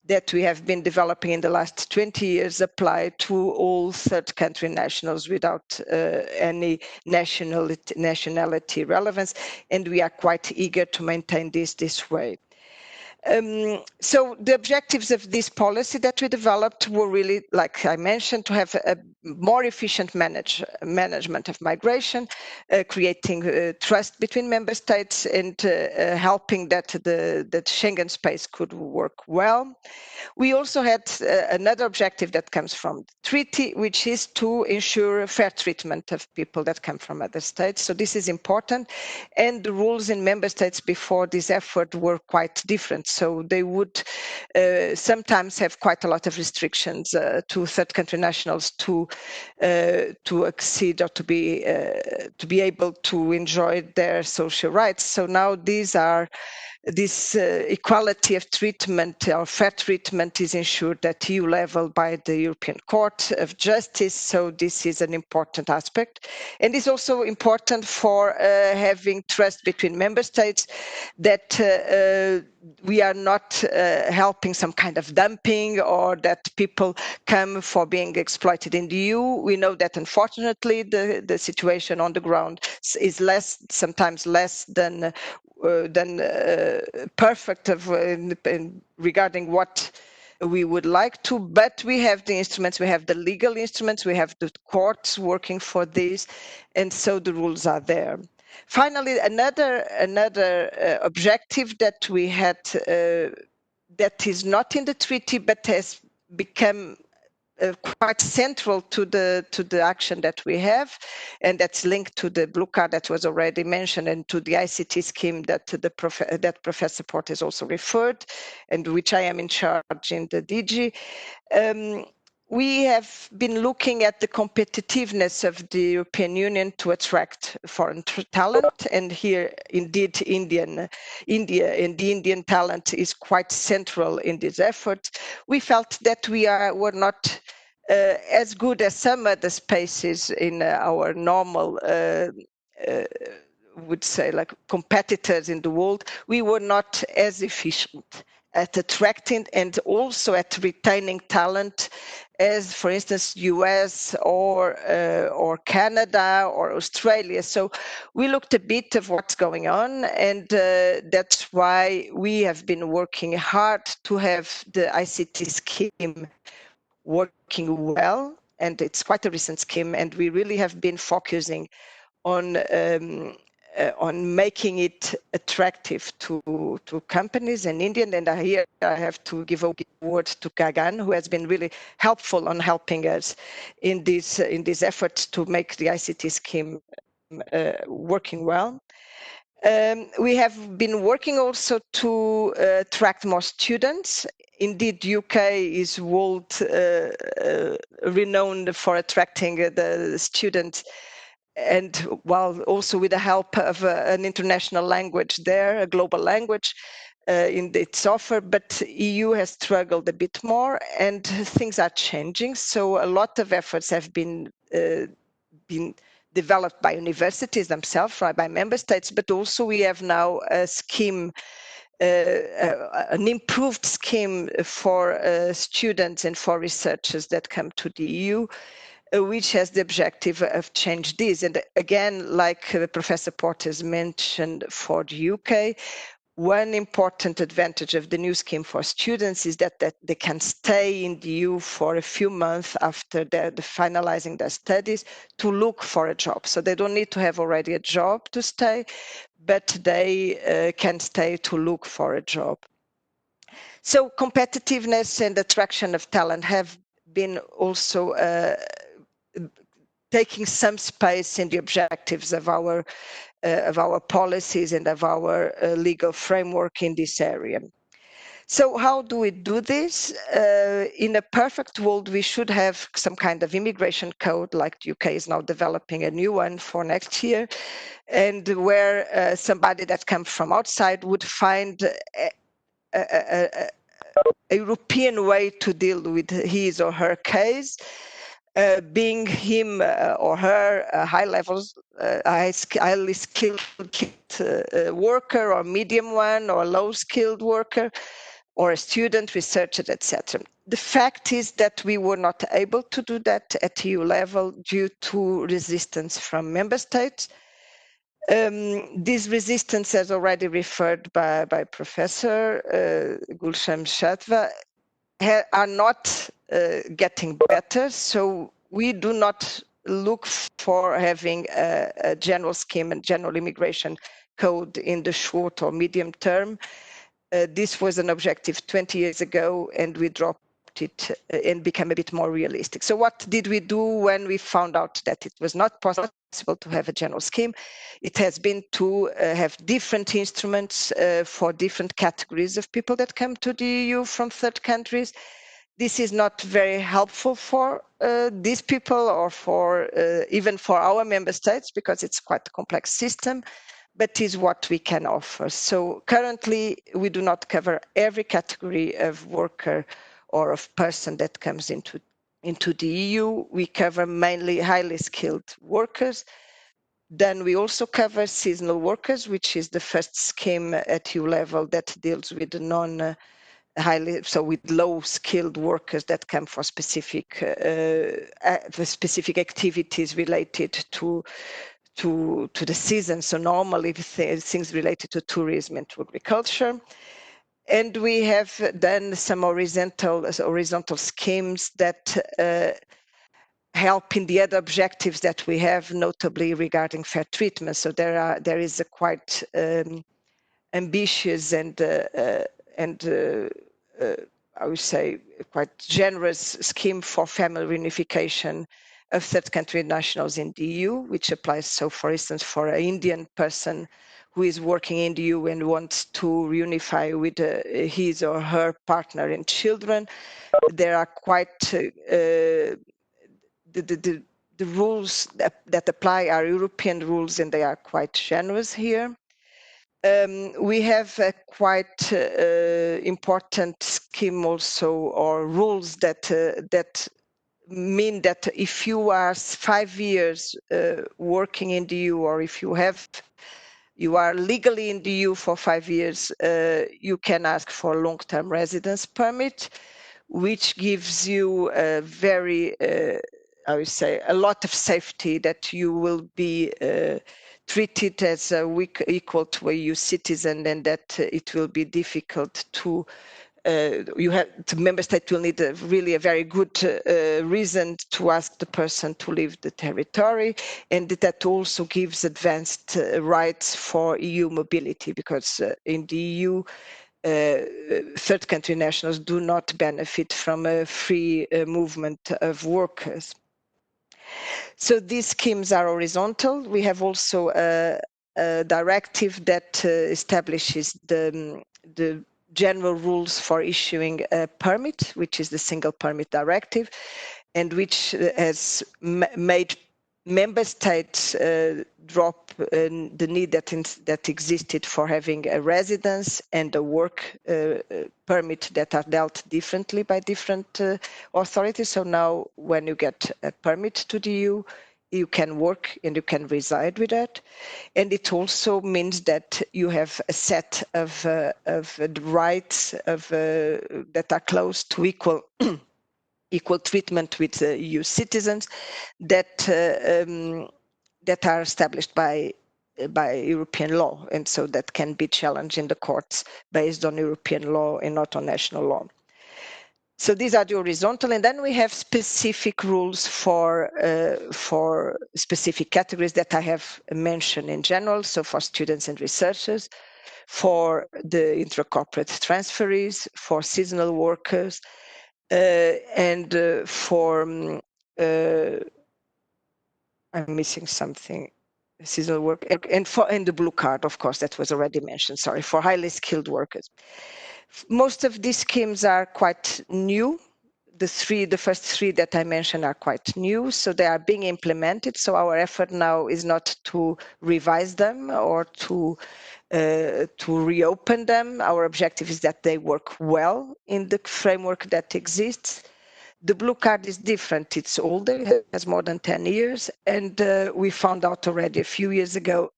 that we have been developing in the last 20 years apply to all third country nationals without any nationality relevance, and we are quite eager to maintain this way. So the objectives of this policy that we developed were really, like I mentioned, to have a more efficient management of migration, creating trust between member states, and helping that the Schengen space could work well. We also had another objective that comes from the treaty, which is to ensure fair treatment of people that come from other states. So this is important. And the rules in member states before this effort were quite different. So they would sometimes have quite a lot of restrictions to third country nationals to accede or to be able to enjoy their social rights. So now this equality of treatment or fair treatment is ensured at EU level by the European Court of Justice. So this is an important aspect. And it's also important for having trust between member states that we are not helping some kind of dumping or that people come for being exploited in the EU. We know that unfortunately the situation on the ground is sometimes less than perfect regarding what we would like to, but we have the instruments, we have the legal instruments, we have the courts working for this, and so the rules are there. Finally, another objective that we had that is not in the treaty but has become quite central to the action that we have, and that's linked to the blue card that was already mentioned and to the ICT scheme that Professor Port has also referred, and which I am in charge in the DG. We have been looking at the competitiveness of the European Union to attract foreign talent, and here indeed India and the Indian talent is quite central in this effort. We felt that we were not as good as some other spaces in our normal would say like competitors in the world. We were not as efficient at attracting and also at retaining talent as, for instance, US or Canada or Australia. So we looked a bit of what's going on, and that's why we have been working hard to have the ICT scheme working well, and it's quite a recent scheme, and we really have been focusing on making it attractive to companies in India. And here I have to give a word to Gagan, who has been really helpful on helping us in this effort to make the ICT scheme working well. We have been working also to attract more students. Indeed, UK is world renowned for attracting the students, and while also with the help of an international language there, a global language in its offer, but EU has struggled a bit more, and things are changing. So a lot of efforts have been developed by universities themselves, by member states, but also we have now a scheme, an improved scheme for students and for researchers that come to the EU, which has the objective of change this. And again, like Professor Porter has mentioned for the UK, one important advantage of the new scheme for students is that they can stay in the EU for a few months after finalizing their studies to look for a job. So they don't need to have already a job to stay, but they can stay to look for a job. So competitiveness and attraction of talent have been also taking some space in the objectives of our policies and of our legal framework in this area. So how do we do this? In a perfect world, we should have some kind of immigration code, like the UK is now developing a new one for next year, and where somebody that comes from outside would find a European way to deal with his or her case, being him or her highly skilled worker or medium one or low skilled worker or a student, researcher, etc. The fact is that we were not able to do that at EU level due to resistance from member states. This resistance, as already referred by Professor Gulshan Shatva, are not getting better. So we do not look for having a general scheme and general immigration code in the short or medium term. This was an objective 20 years ago, and we dropped it and became a bit more realistic. So what did we do when we found out that it was not possible to have a general scheme? It has been to have different instruments for different categories of people that come to the EU from third countries. This is not very helpful for these people or for even for our member states, because it's quite a complex system, but is what we can offer. So currently, we do not cover every category of worker or of person that comes into the EU. We cover mainly highly skilled workers. Then we also cover seasonal workers, which is the first scheme at EU level that deals with with low skilled workers that come for specific activities related to the season. So normally things related to tourism and to agriculture. And we have done some horizontal schemes that help in the other objectives that we have, notably regarding fair treatment. So there is a quite ambitious and I would say quite generous scheme for family reunification of third country nationals in the EU, which applies, so for instance, for an Indian person who is working in the EU and wants to reunify with his or her partner and children. There are quite the rules that apply are European rules, and they are quite generous here. We have a quite important scheme also, or rules that mean that if you are 5 years working in the EU, or if you are legally in the EU for 5 years, you can ask for a long-term residence permit, which gives you a very, I would say, a lot of safety that you will be treated as equal to a EU citizen, and that it will be difficult to the member state will need really a very good reason to ask the person to leave the territory, and that also gives advanced rights for EU mobility, because in the EU, third country nationals do not benefit from a free movement of workers. So these schemes are horizontal. We have also a directive that establishes the general rules for issuing a permit, which is the single permit directive, and which has made member states drop the need that existed for having a residence and a work permit that are dealt differently by different authorities. So now when you get a permit to the EU, you can work and you can reside with that. And it also means that you have a set of rights that are close to equal treatment with EU citizens that are established by by European law, and so that can be challenged in the courts based on European law and not on national law. So these are the horizontal, and then we have specific rules for specific categories that I have mentioned in general. So for students and researchers, for the intracorporate transferees, for seasonal workers, and for I'm missing something. Seasonal work and the blue card, of course, that was already mentioned. Sorry, for highly skilled workers. Most of these schemes are quite new. The first three that I mentioned are quite new, so they are being implemented. So our effort now is not to revise them or to reopen them. Our objective is that they work well in the framework that exists. The blue card is different. It's older, it has more than 10 years, and we found out already a few years ago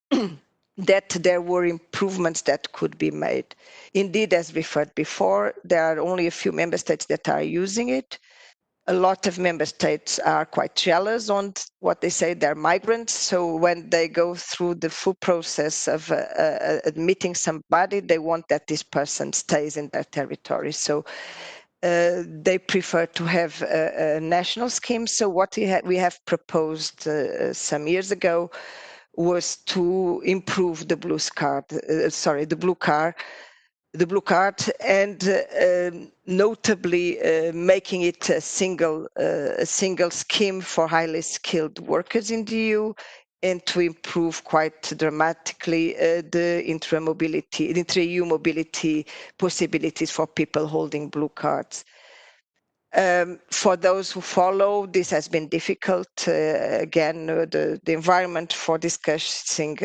that there were improvements that could be made. Indeed, as referred before, there are only a few member states that are using it. A lot of member states are quite jealous on what they say they're migrants. So when they go through the full process of admitting somebody, they want that this person stays in their territory. So they prefer to have a national scheme. So what we have proposed some years ago was to improve the blue card, the blue card, and notably making it a single scheme for highly skilled workers in the EU, and to improve quite dramatically the intra-EU mobility possibilities for people holding blue cards. For those who follow, this has been difficult. Again, the environment for discussing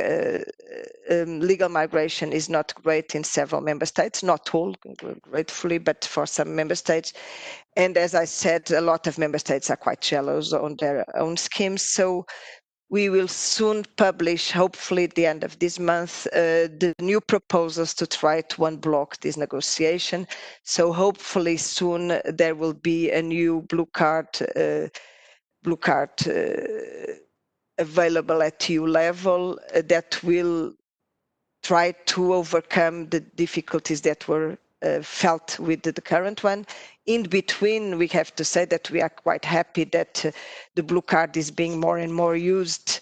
legal migration is not great in several member states, not all, gratefully, but for some member states. And as I said, a lot of member states are quite jealous on their own schemes. So we will soon publish, hopefully at the end of this month, the new proposals to try to unblock this negotiation. So hopefully soon there will be a new blue card available at EU level that will try to overcome the difficulties that were felt with the current one. In between, we have to say that we are quite happy that the blue card is being more and more used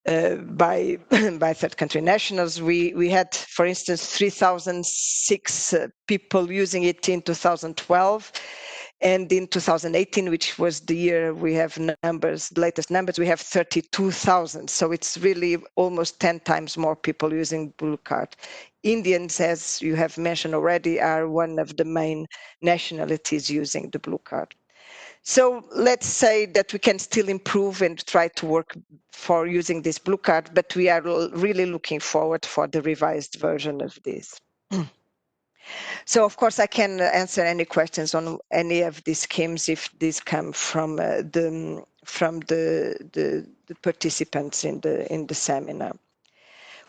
by third country nationals. We had, for instance, 3,006 people using it in 2012. And in 2018, which was the year we have numbers, latest numbers, we have 32,000. So it's really almost 10 times more people using blue card. Indians, as you have mentioned already, are one of the main nationalities using the blue card. So let's say that we can still improve and try to work for using this blue card, but we are really looking forward for the revised version of this. So of course I can answer any questions on any of these schemes if these come from the participants in the seminar.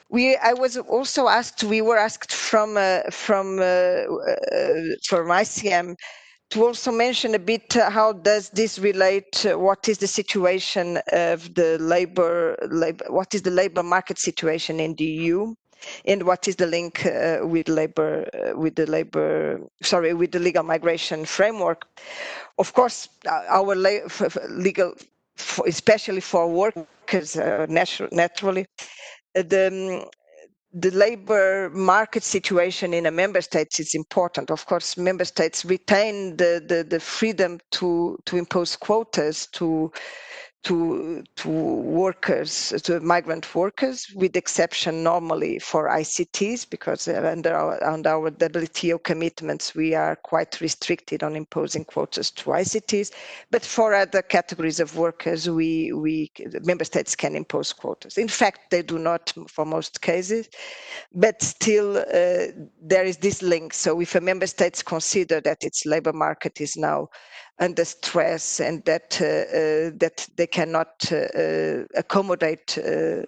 We were asked from ICM to also mention a bit how does this relate, what is the situation of the what is the labor market situation in the EU, and what is the link with the legal migration framework. Of course, our legal, especially for workers, naturally, the labor market situation in a member state is important. Of course, member states retain the freedom to impose quotas to workers, to migrant workers, with exception normally for ICTs, because under our WTO commitments, we are quite restricted on imposing quotas to ICTs. But for other categories of workers, member states can impose quotas. In fact, they do not for most cases, but still there is this link. So if a member state considers that its labor market is now under stress and that they cannot accommodate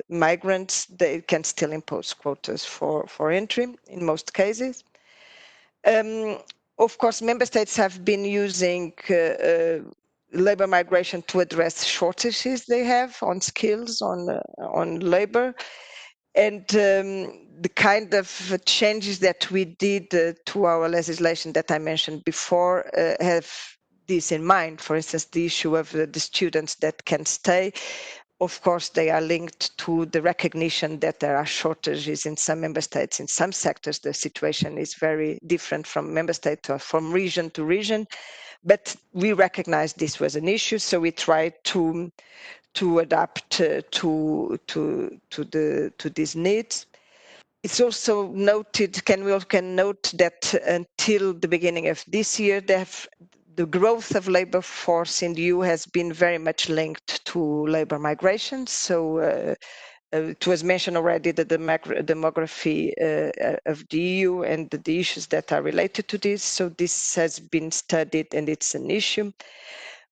migrants, they can still impose quotas for entry in most cases. Of course, member states have been using labor migration to address shortages they have on skills, on labor. And the kind of changes that we did to our legislation that I mentioned before have this in mind. For instance, the issue of the students that can stay. Of course, they are linked to the recognition that there are shortages in some member states. In some sectors, the situation is very different from member state or from region to region. But we recognize this was an issue, so we tried to adapt to these needs. It's also noted, we can note that until the beginning of this year, the growth of labor force in the EU has been very much linked to labor migration. So it was mentioned already that the demography of the EU and the issues that are related to this. So this has been studied and it's an issue.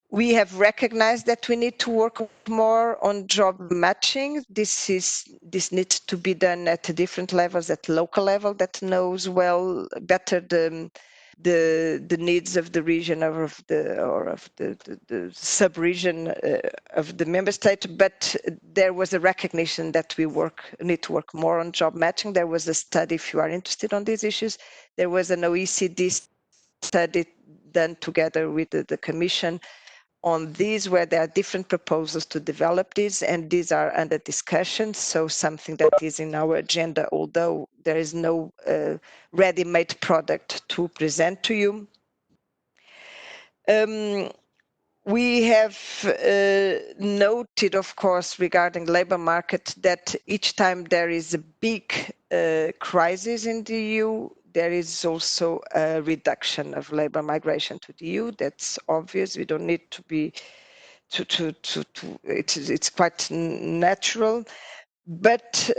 We have recognized that we need to work more on job matching. This needs to be done at different levels, at local level, that knows better the needs of the region or of the sub-region of the member state. But there was a recognition that we need to work more on job matching. There was a study, if you are interested on these issues, there was an OECD study done together with the Commission on these, where there are different proposals to develop these, and these are under discussion. So something that is in our agenda, although there is no ready-made product to present to you. We have noted, of course, regarding labor market, that each time there is a big crisis in the EU, there is also a reduction of labor migration to the EU. That's obvious. We don't need to be it's quite natural. But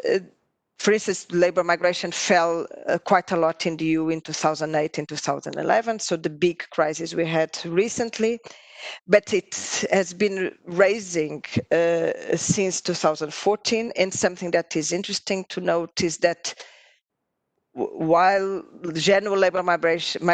for instance, labor migration fell quite a lot in the EU in 2008 and 2011. So the big crisis we had recently, but it has been rising since 2014. And something that is interesting to note is that while general labor migration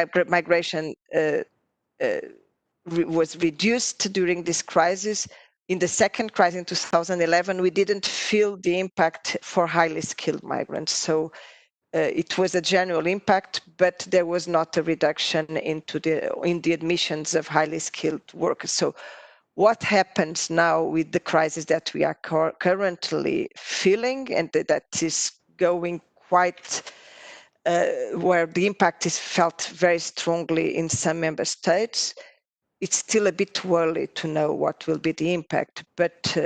was reduced during this crisis, in the second crisis in 2011, we didn't feel the impact for highly skilled migrants. So it was a general impact, but there was not a reduction in the admissions of highly skilled workers. So what happens now with the crisis that we are currently feeling, and that is going quite where the impact is felt very strongly in some member states. It's still a bit too early to know what will be the impact, but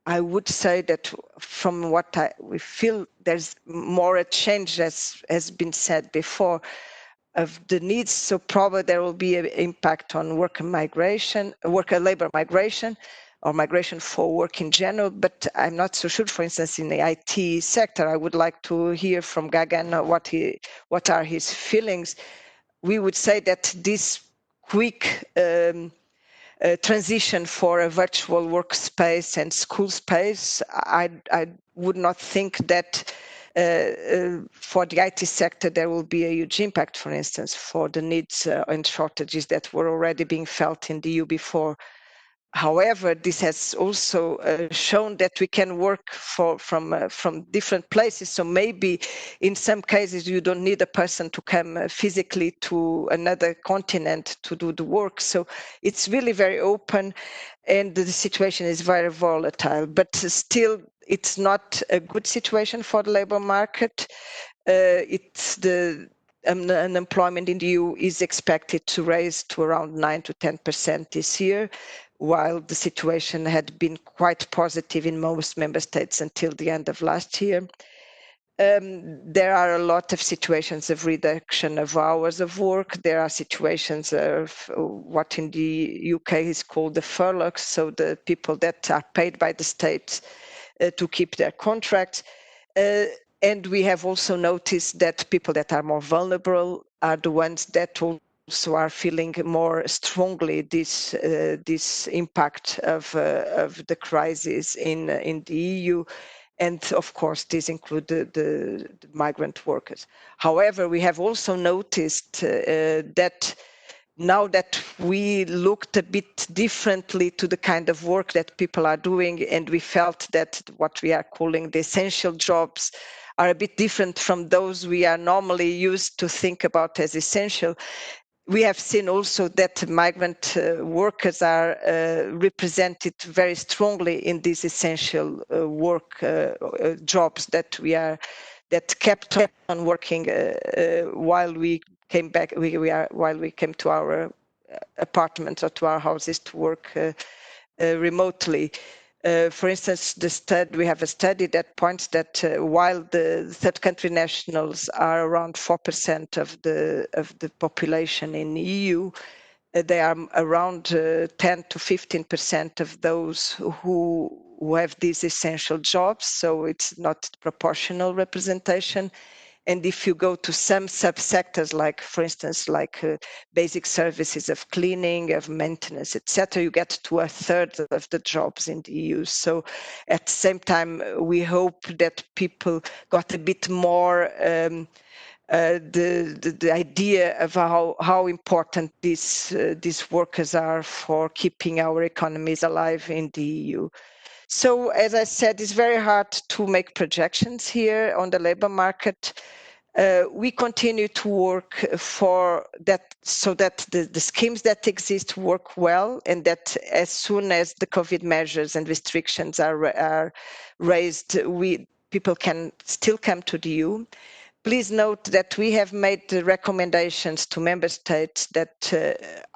I would say that from what we feel, there's more a change, as has been said before, of the needs. So probably there will be an impact on worker labor migration, or migration for work in general, but I'm not so sure. For instance, in the IT sector, I would like to hear from Gagan what are his feelings. We would say that this quick transition for a virtual workspace and school space, I would not think that for the IT sector there will be a huge impact, for instance, for the needs and shortages that were already being felt in the EU before. However, this has also shown that we can work from different places. So maybe in some cases you don't need a person to come physically to another continent to do the work. So it's really very open, and the situation is very volatile. But still, it's not a good situation for the labor market. It's the unemployment in the EU is expected to rise to around 9 to 10% this year, while the situation had been quite positive in most member states until the end of last year. There are a lot of situations of reduction of hours of work. There are situations of what in the UK is called the furlough, so the people that are paid by the state to keep their contracts. And we have also noticed that people that are more vulnerable are the ones that also are feeling more strongly this impact of the crisis in the EU, and of course this includes the migrant workers. However, we have also noticed that now that we looked a bit differently to the kind of work that people are doing, and we felt that what we are calling the essential jobs are a bit different from those we are normally used to think about as essential, we have seen also that migrant workers are represented very strongly in these essential work jobs that kept on working while we came back. While we came to our apartments or to our houses to work remotely. For instance, we have a study that points that while the third country nationals are around 4% of the population in the EU, they are around 10 to 15% of those who have these essential jobs. So it's not proportional representation. And if you go to some subsectors, like, for instance, like basic services of cleaning, of maintenance, etc., you get to a third of the jobs in the EU. So at the same time, we hope that people got a bit more the idea of how important these workers are for keeping our economies alive in the EU. So, as I said, it's very hard to make projections here on the labor market. We continue to work for that, so that the schemes that exist work well, and that as soon as the COVID measures and restrictions are raised, people can still come to the EU. Please note that we have made the recommendations to member states that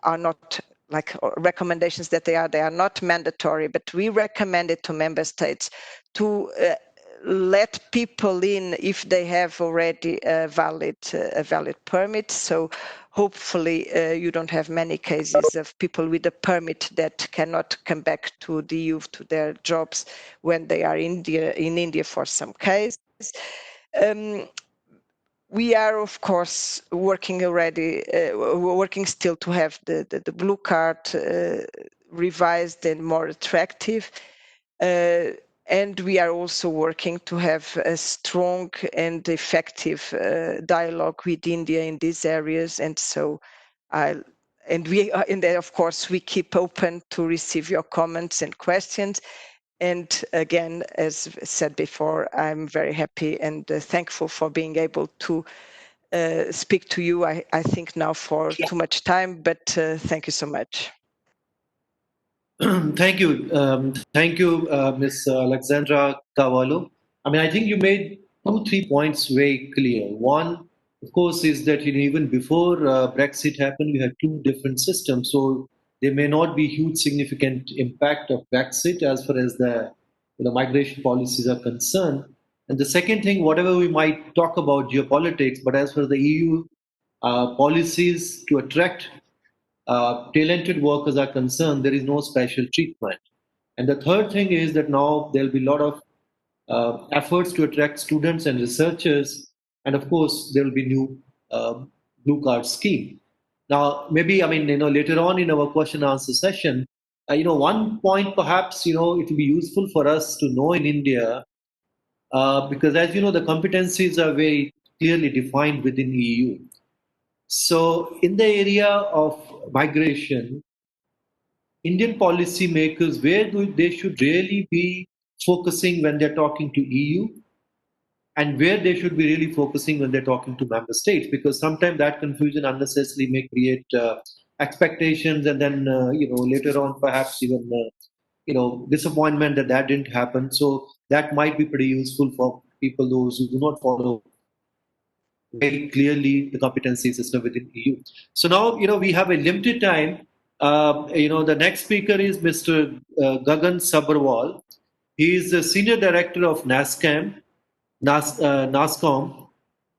are not like recommendations that they are not mandatory, but we recommend it to member states to let people in if they have already a valid permit. So hopefully you don't have many cases of people with a permit that cannot come back to the EU to their jobs when they are in India for some case. We are, of course, working still to have the blue card revised and more attractive. And we are also working to have a strong and effective dialogue with India in these areas. And so of course, we keep open to receive your comments and questions. And again, as said before, I'm very happy and thankful for being able to speak to you, I think now for too much time, but thank you so much. Thank you. Thank you, Ms. Alexandra Cavallo. I mean, I think you made 2-3 points very clear. One, of course, is that even before Brexit happened, we had two different systems. So there may not be huge significant impact of Brexit as far as the migration policies are concerned. And the second thing, whatever we might talk about geopolitics, but as far as the EU policies to attract talented workers are concerned, there is no special treatment. And the third thing is that now there'll be a lot of efforts to attract students and researchers, and of course there will be new blue card scheme. Now, maybe later on in our question and answer session, one point perhaps it will be useful for us to know in India, because as you know, the competencies are very clearly defined within EU. So in the area of migration, Indian policymakers, where do they should really be focusing when they're talking to EU, and where they should be really focusing when they're talking to member states? Because sometimes that confusion unnecessarily may create expectations, and then later on perhaps even disappointment that didn't happen. So that might be pretty useful for people, those who do not follow very clearly the competency system within EU. So now, we have a limited time. The next speaker is Mr. Gagan Sabharwal. He is the Senior Director of NASCOM,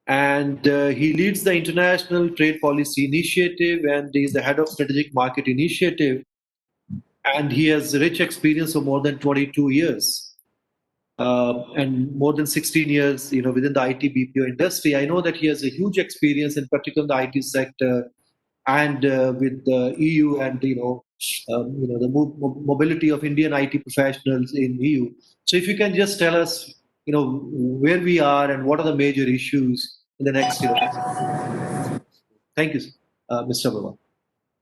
and he leads the International Trade Policy Initiative, and he is the Head of Strategic Market Initiative, and he has rich experience of more than 22 years. And more than 16 years, within the IT BPO industry. I know that he has a huge experience, in particular in the IT sector, and with the EU, and the mobility of Indian IT professionals in EU. So, if you can just tell us, where we are and what are the major issues in the next year. Thank you, Mr. Baba.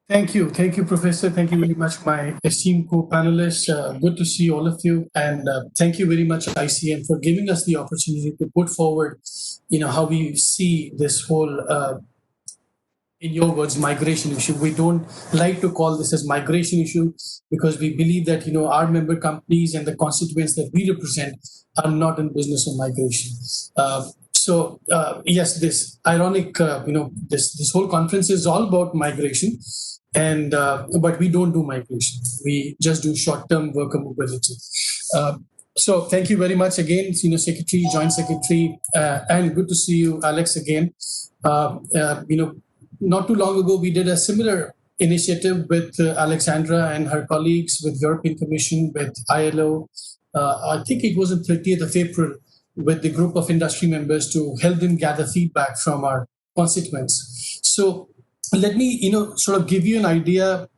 Thank you. Thank you, Professor. Thank you very much, my esteemed co-panelists. Good to see all of you. And thank you very much, ICM, for giving us the opportunity to put forward, how we see this whole in your words, migration issue. We don't like to call this as migration issue because we believe that our member companies and the constituents that we represent are not in business of migration. Yes, this ironic, this whole conference is all about migration, and but we don't do migration. We just do short-term worker mobility. So thank you very much again, Senior Secretary, Joint Secretary, and good to see you, Alex, again. Not too long ago, we did a similar initiative with Alexandra and her colleagues, with European Commission, with ILO. I think it was on 30th of April, with the group of industry members to help them gather feedback from our constituents. So let me, sort of give you an idea.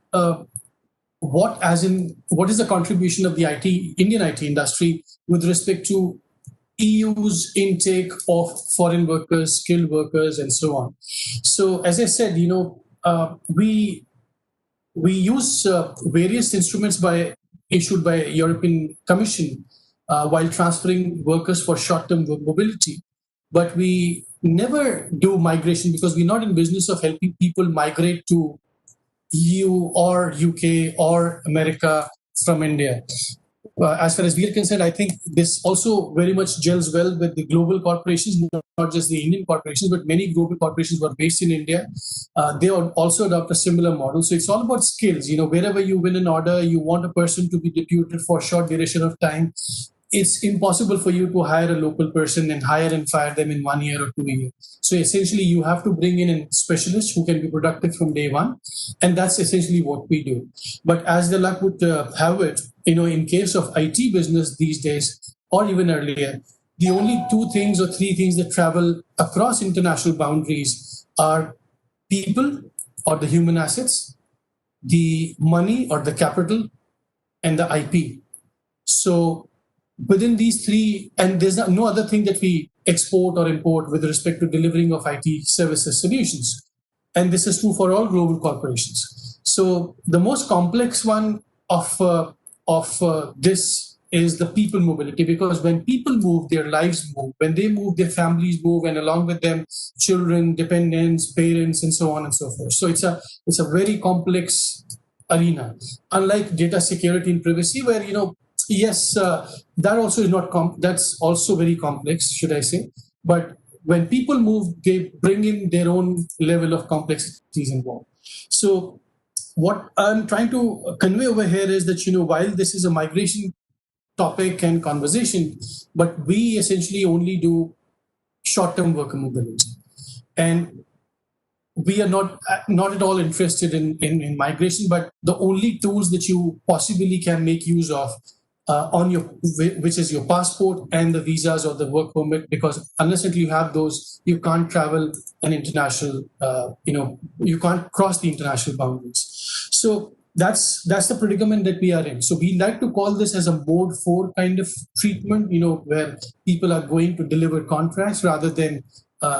What is the contribution of the Indian IT industry with respect to EU's intake of foreign workers, skilled workers, and so on. So, as I said, we use various instruments issued by European Commission while transferring workers for short-term mobility, but we never do migration because we're not in business of helping people migrate to EU or UK or America from India. As far as we are concerned, I think this also very much gels well with the global corporations, not just the Indian corporations, but many global corporations who are based in India. They also adopt a similar model. So it's all about skills. Wherever you win an order, you want a person to be deputed for a short duration of time. It's impossible for you to hire a local person and hire and fire them in 1 year or 2 years. So essentially, you have to bring in a specialist who can be productive from day one. And that's essentially what we do. But as the luck would have it, in case of IT business these days, or even earlier, the only 2 things or 3 things that travel across international boundaries are people or the human assets, the money or the capital, and the IP. So within these 3, and there's no other thing that we export or import with respect to delivering of IT services solutions. And this is true for all global corporations. So the most complex one of this is the people mobility, because when people move, their lives move. When they move, their families move, and along with them, children, dependents, parents, and so on and so forth. So it's a very complex arena. Unlike data security and privacy, where yes, that also is not that's also very complex, should I say? But when people move, they bring in their own level of complexities involved. So what I'm trying to convey over here is that while this is a migration topic and conversation, but we essentially only do short-term worker mobility, and we are not at all interested in migration. But the only tools that you possibly can make use of on which is your passport and the visas or the work permit, because unless you have those, you can't travel an international, you can't cross the international boundaries. So that's the predicament that we are in. So we like to call this as a mode 4 kind of treatment, where people are going to deliver contracts rather than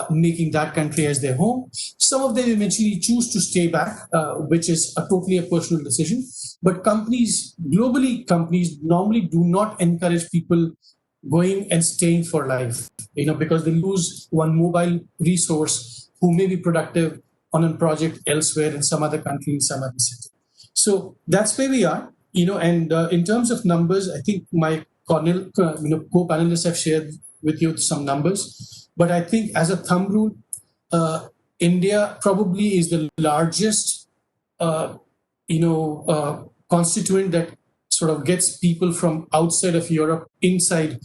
making that country as their home. Some of them eventually choose to stay back, which is totally a personal decision. But companies normally do not encourage people going and staying for life, because they lose one mobile resource who may be productive on a project elsewhere in some other country, in some other city. So that's where we are, and in terms of numbers, I think my co-panelists have shared with you some numbers. But I think as a thumb rule, India probably is the largest, constituent that sort of gets people from outside of Europe inside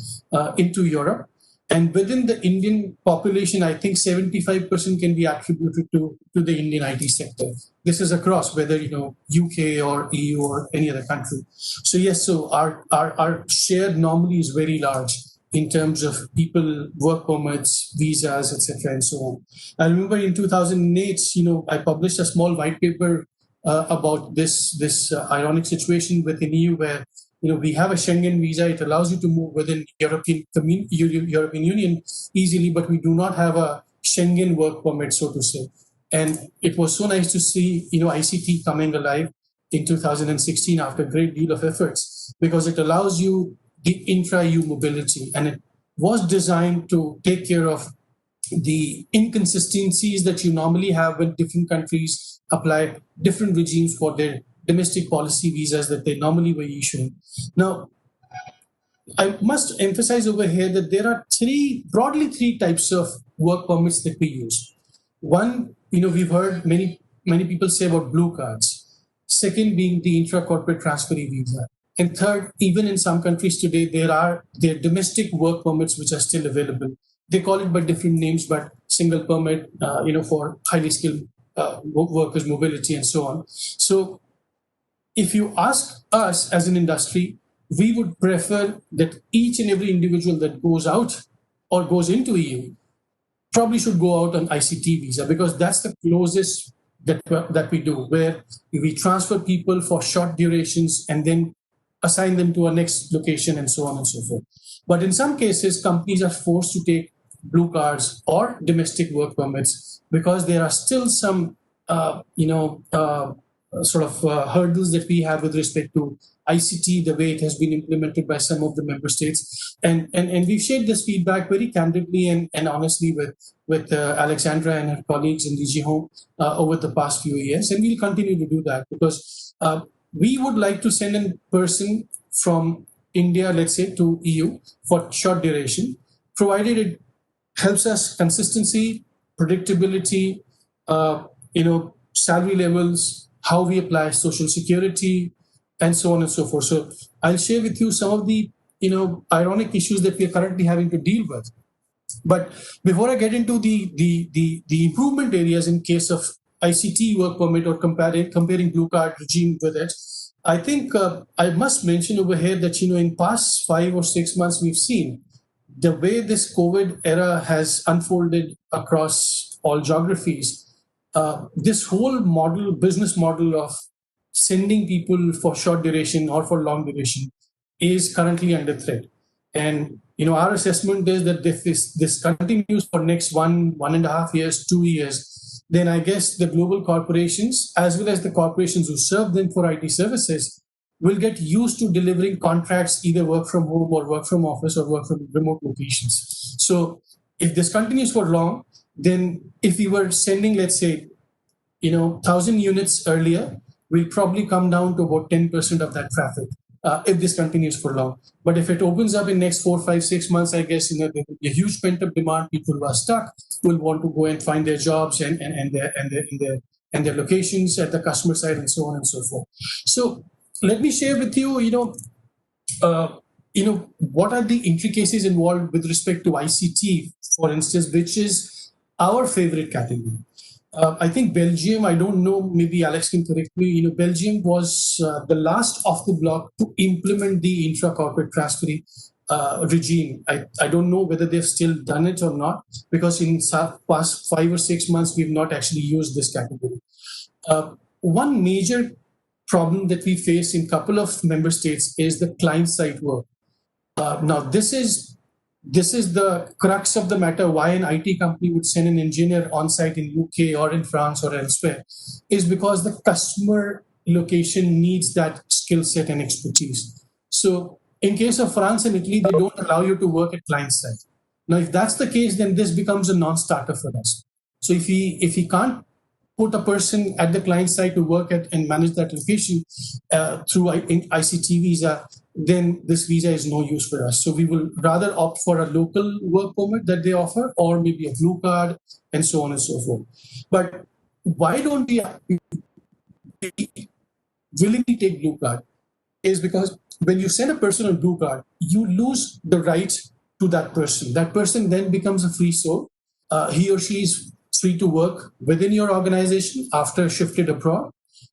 into Europe. And within the Indian population, I think 75% can be attributed to the Indian IT sector. This is across whether, UK or EU or any other country. So yes, so our share normally is very large in terms of people, work permits, visas, etc., and so on. I remember in 2008, I published a small white paper about this ironic situation within EU, where we have a Schengen visa. It allows you to move within European Union easily, but we do not have a Schengen work permit, so to say. And it was so nice to see, ICT coming alive in 2016 after a great deal of efforts, because it allows you the intra-EU mobility, and it was designed to take care of the inconsistencies that you normally have when different countries apply different regimes for their domestic policy visas that they normally were issuing. Now, I must emphasize over here that there are broadly three types of work permits that we use. One, we've heard many people say about blue cards. Second, being the intra-corporate transferee visa. And third, even in some countries today, there are domestic work permits which are still available. They call it by different names, but single permit, for highly skilled workers, mobility, and so on. So, if you ask us as an industry, we would prefer that each and every individual that goes out or goes into EU probably should go out on ICT visa, because that's the closest that we do, where we transfer people for short durations and then assign them to a next location and so on and so forth. But in some cases, companies are forced to take blue cards or domestic work permits because there are still some, hurdles that we have with respect to ICT, the way it has been implemented by some of the member states. And we've shared this feedback very candidly and honestly with Alexandra and her colleagues in DG Home over the past few years. And we'll continue to do that because we would like to send a person from India, let's say, to EU for short duration, provided it helps us consistency, predictability, salary levels, how we apply social security, and so on and so forth. So I'll share with you some of the ironic issues that we are currently having to deal with. But before I get into the improvement areas in case of ICT work permit or comparing blue card regime with it, I think I must mention over here that in past 5 or 6 months we've seen the way this COVID era has unfolded across all geographies. This whole business model of sending people for short duration or for long duration is currently under threat. And our assessment is that if this continues for next 1.5 years, 2 years, then I guess the global corporations, as well as the corporations who serve them for IT services, will get used to delivering contracts, either work from home or work from office or work from remote locations. So if this continues for long, then if we were sending, let's say, 1,000 units earlier, we'll probably come down to about 10% of that traffic if this continues for long. But if it opens up in next 4, 5, 6 months, I guess there will be a huge pent-up demand. People who are stuck will want to go and find their jobs and their locations at the customer side and so on and so forth. So let me share with you, what are the intricacies involved with respect to ICT, for instance, which is our favorite category. I think Belgium, I don't know, maybe Alex can correct me, Belgium was the last off the block to implement the intra-corporate transferee regime. I don't know whether they've still done it or not, because in past 5 or 6 months, we've not actually used this category. One major problem that we face in a couple of member states is the client-side work. Now, this is the crux of the matter, why an IT company would send an engineer on site in UK or in France or elsewhere, is because the customer location needs that skill set and expertise. So in case of France and Italy, they don't allow you to work at client side. Now, if that's the case, then this becomes a non-starter for us. So if he can't put a person at the client side to work at and manage that location through ICT visa, then this visa is no use for us. So we will rather opt for a local work permit that they offer, or maybe a blue card, and so on and so forth. But why don't we willingly take blue card? Is because when you send a person on blue card, you lose the right to that person. That person then becomes a free soul. He or she is free to work within your organization after shifted abroad,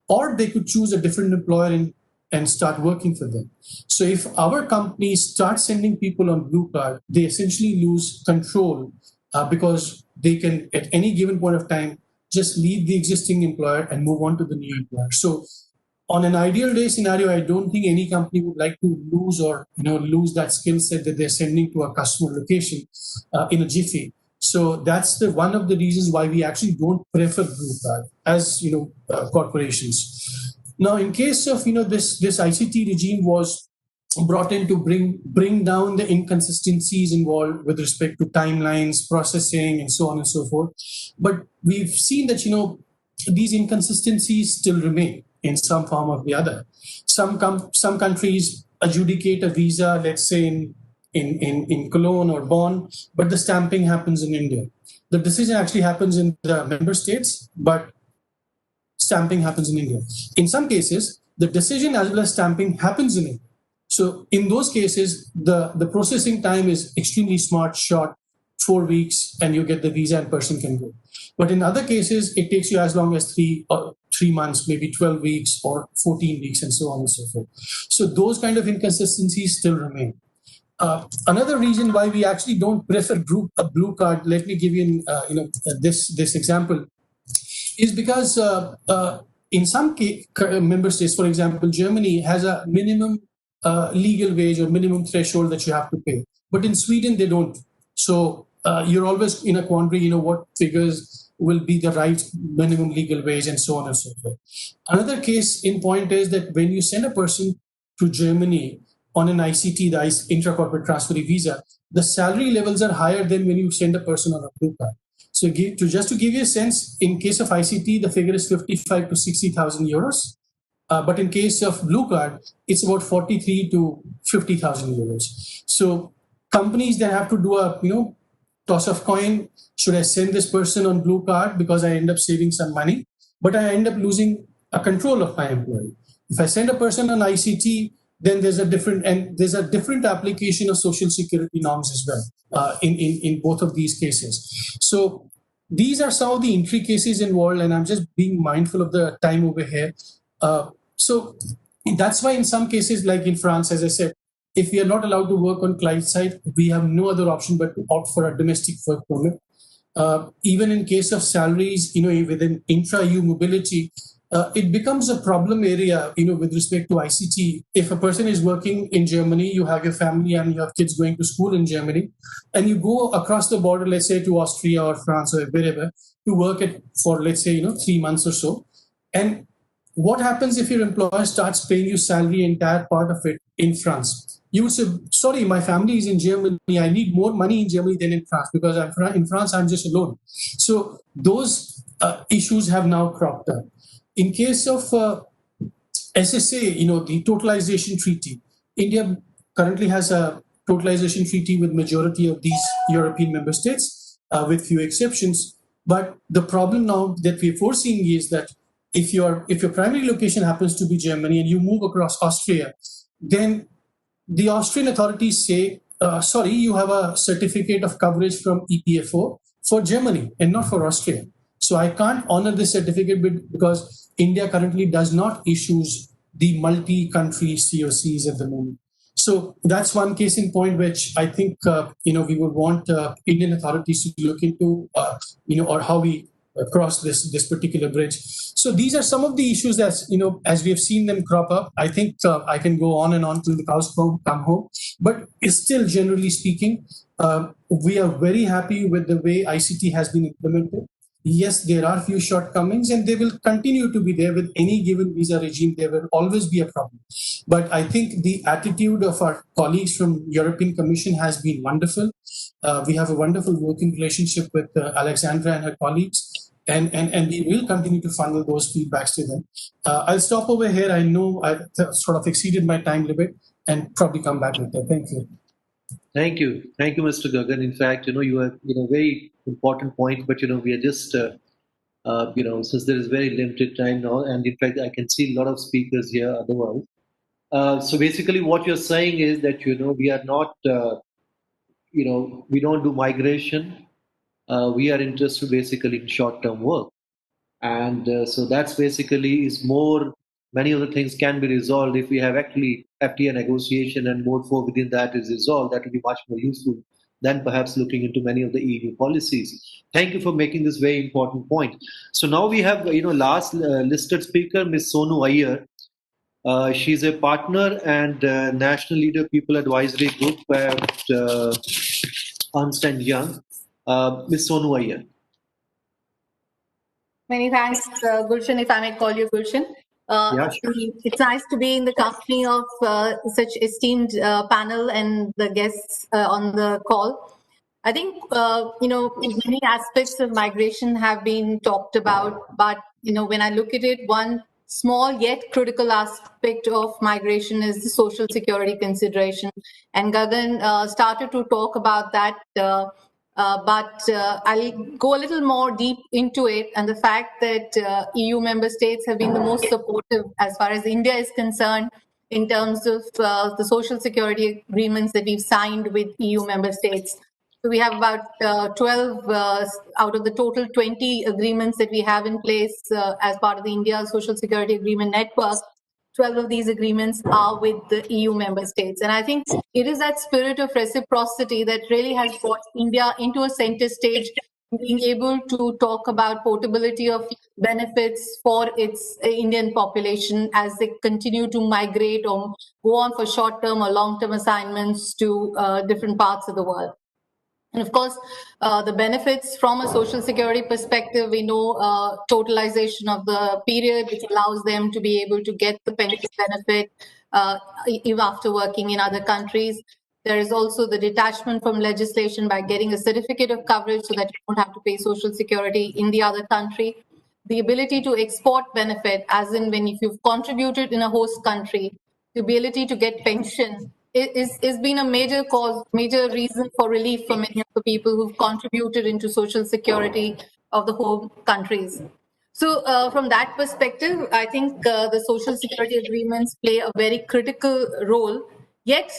or they could choose a different employer and start working for them. So if our companies start sending people on blue card, they essentially lose control because they can, at any given point of time, just leave the existing employer and move on to the new employer. So on an ideal day scenario, I don't think any company would like to lose that skill set that they're sending to a customer location in a jiffy. So that's the one of the reasons why we actually don't prefer blue card as corporations. Now, in case of this ICT regime was brought in to bring down the inconsistencies involved with respect to timelines, processing, and so on and so forth. But we've seen that these inconsistencies still remain in some form or the other. Some countries adjudicate a visa, let's say in Cologne or Bonn, but the stamping happens in India. The decision actually happens in the member states, but stamping happens in India. In some cases, the decision as well as stamping happens in India. So in those cases, the processing time is extremely short, 4 weeks, and you get the visa and person can go. But in other cases, it takes you as long as 3 months, maybe 12 weeks or 14 weeks, and so on and so forth. So those kind of inconsistencies still remain. Another reason why we actually don't prefer a blue card, let me give you this example, is because in some member states, for example, Germany has a minimum legal wage or minimum threshold that you have to pay. But in Sweden, they don't. So you're always in a quandary, what figures will be the right minimum legal wage and so on and so forth. Another case in point is that when you send a person to Germany on an ICT, the intra-corporate transfer visa, the salary levels are higher than when you send a person on a blue card. So just to give you a sense, in case of ICT, the figure is 55 to 60,000 euros. But in case of blue card, it's about 43 to 50,000 euros. So companies that have to do a toss of coin, should I send this person on blue card because I end up saving some money, but I end up losing a control of my employee. If I send a person on ICT, then there's a different application of social security norms as well in both of these cases. So these are some of the intricacies involved, and I'm just being mindful of the time over here. So that's why in some cases, like in France, as I said, if we are not allowed to work on client side, we have no other option but to opt for a domestic work permit. Even in case of salaries, within intra-EU mobility, it becomes a problem area, with respect to ICT. If a person is working in Germany, you have your family and you have kids going to school in Germany, and you go across the border, let's say to Austria or France or wherever, to work for, let's say, 3 months or so. And what happens if your employer starts paying you salary, entire part of it in France? You would say, sorry, my family is in Germany. I need more money in Germany than in France because in France, I'm just alone. So those issues have now cropped up. In case of SSA, the totalization treaty, India currently has a totalization treaty with majority of these European member states, with few exceptions. But the problem now that we're foreseeing is that if your primary location happens to be Germany and you move across Austria, then the Austrian authorities say, sorry, you have a certificate of coverage from EPFO for Germany and not for Austria. So I can't honor this certificate because India currently does not issue the multi-country COCs at the moment. So that's one case in point which I think we would want Indian authorities to look into, or how we cross this particular bridge. So these are some of the issues that as we have seen them crop up. I think I can go on and on till the cows come home. But still, generally speaking, we are very happy with the way ICT has been implemented. Yes, there are few shortcomings, and they will continue to be there with any given visa regime. There will always be a problem. But I think the attitude of our colleagues from European Commission has been wonderful. We have a wonderful working relationship with Alexandra and her colleagues, and we will continue to funnel those feedbacks to them. I'll stop over here. I know I've sort of exceeded my time limit and probably come back later. Thank you. Thank you, Mr. Gagan. In fact, you have very important point, but we are just since there is very limited time now, and in fact, I can see a lot of speakers here. Otherwise, so basically, what you're saying is that we are not, we don't do migration. We are interested basically in short-term work, and so that's basically is more. Many of the things can be resolved if we have actually FTA negotiation and more for within that is resolved. That will be much more useful than perhaps looking into many of the EU policies. Thank you for making this very important point. So now we have last listed speaker, Ms. Sonu Iyer. She's a partner and National Leader People Advisory Group at Ernst & Young. Ms. Sonu Iyer. Many thanks, Gulshan, if I may call you Gulshan. Yeah, sure. It's nice to be in the company of such esteemed panel and the guests on the call. I think, many aspects of migration have been talked about, but, when I look at it, one small yet critical aspect of migration is the social security consideration. And Gagan started to talk about that. But I'll go a little more deep into it, and the fact that EU member states have been the most supportive as far as India is concerned in terms of the social security agreements that we've signed with EU member states. So we have about 12 out of the total 20 agreements that we have in place as part of the India Social Security Agreement Network. 12 of these agreements are with the EU member states. And I think it is that spirit of reciprocity that really has brought India into a center stage, being able to talk about portability of benefits for its Indian population as they continue to migrate or go on for short-term or long-term assignments to different parts of the world. And of course, the benefits from a social security perspective, we know totalization of the period, which allows them to be able to get the pension benefit even after working in other countries. There is also the detachment from legislation by getting a certificate of coverage so that you don't have to pay social security in the other country. The ability to export benefit, as in when if you've contributed in a host country, the ability to get pension is been a major cause, major reason for relief for many of the people who've contributed into social security of the home countries. So from that perspective, I think the social security agreements play a very critical role. Yet,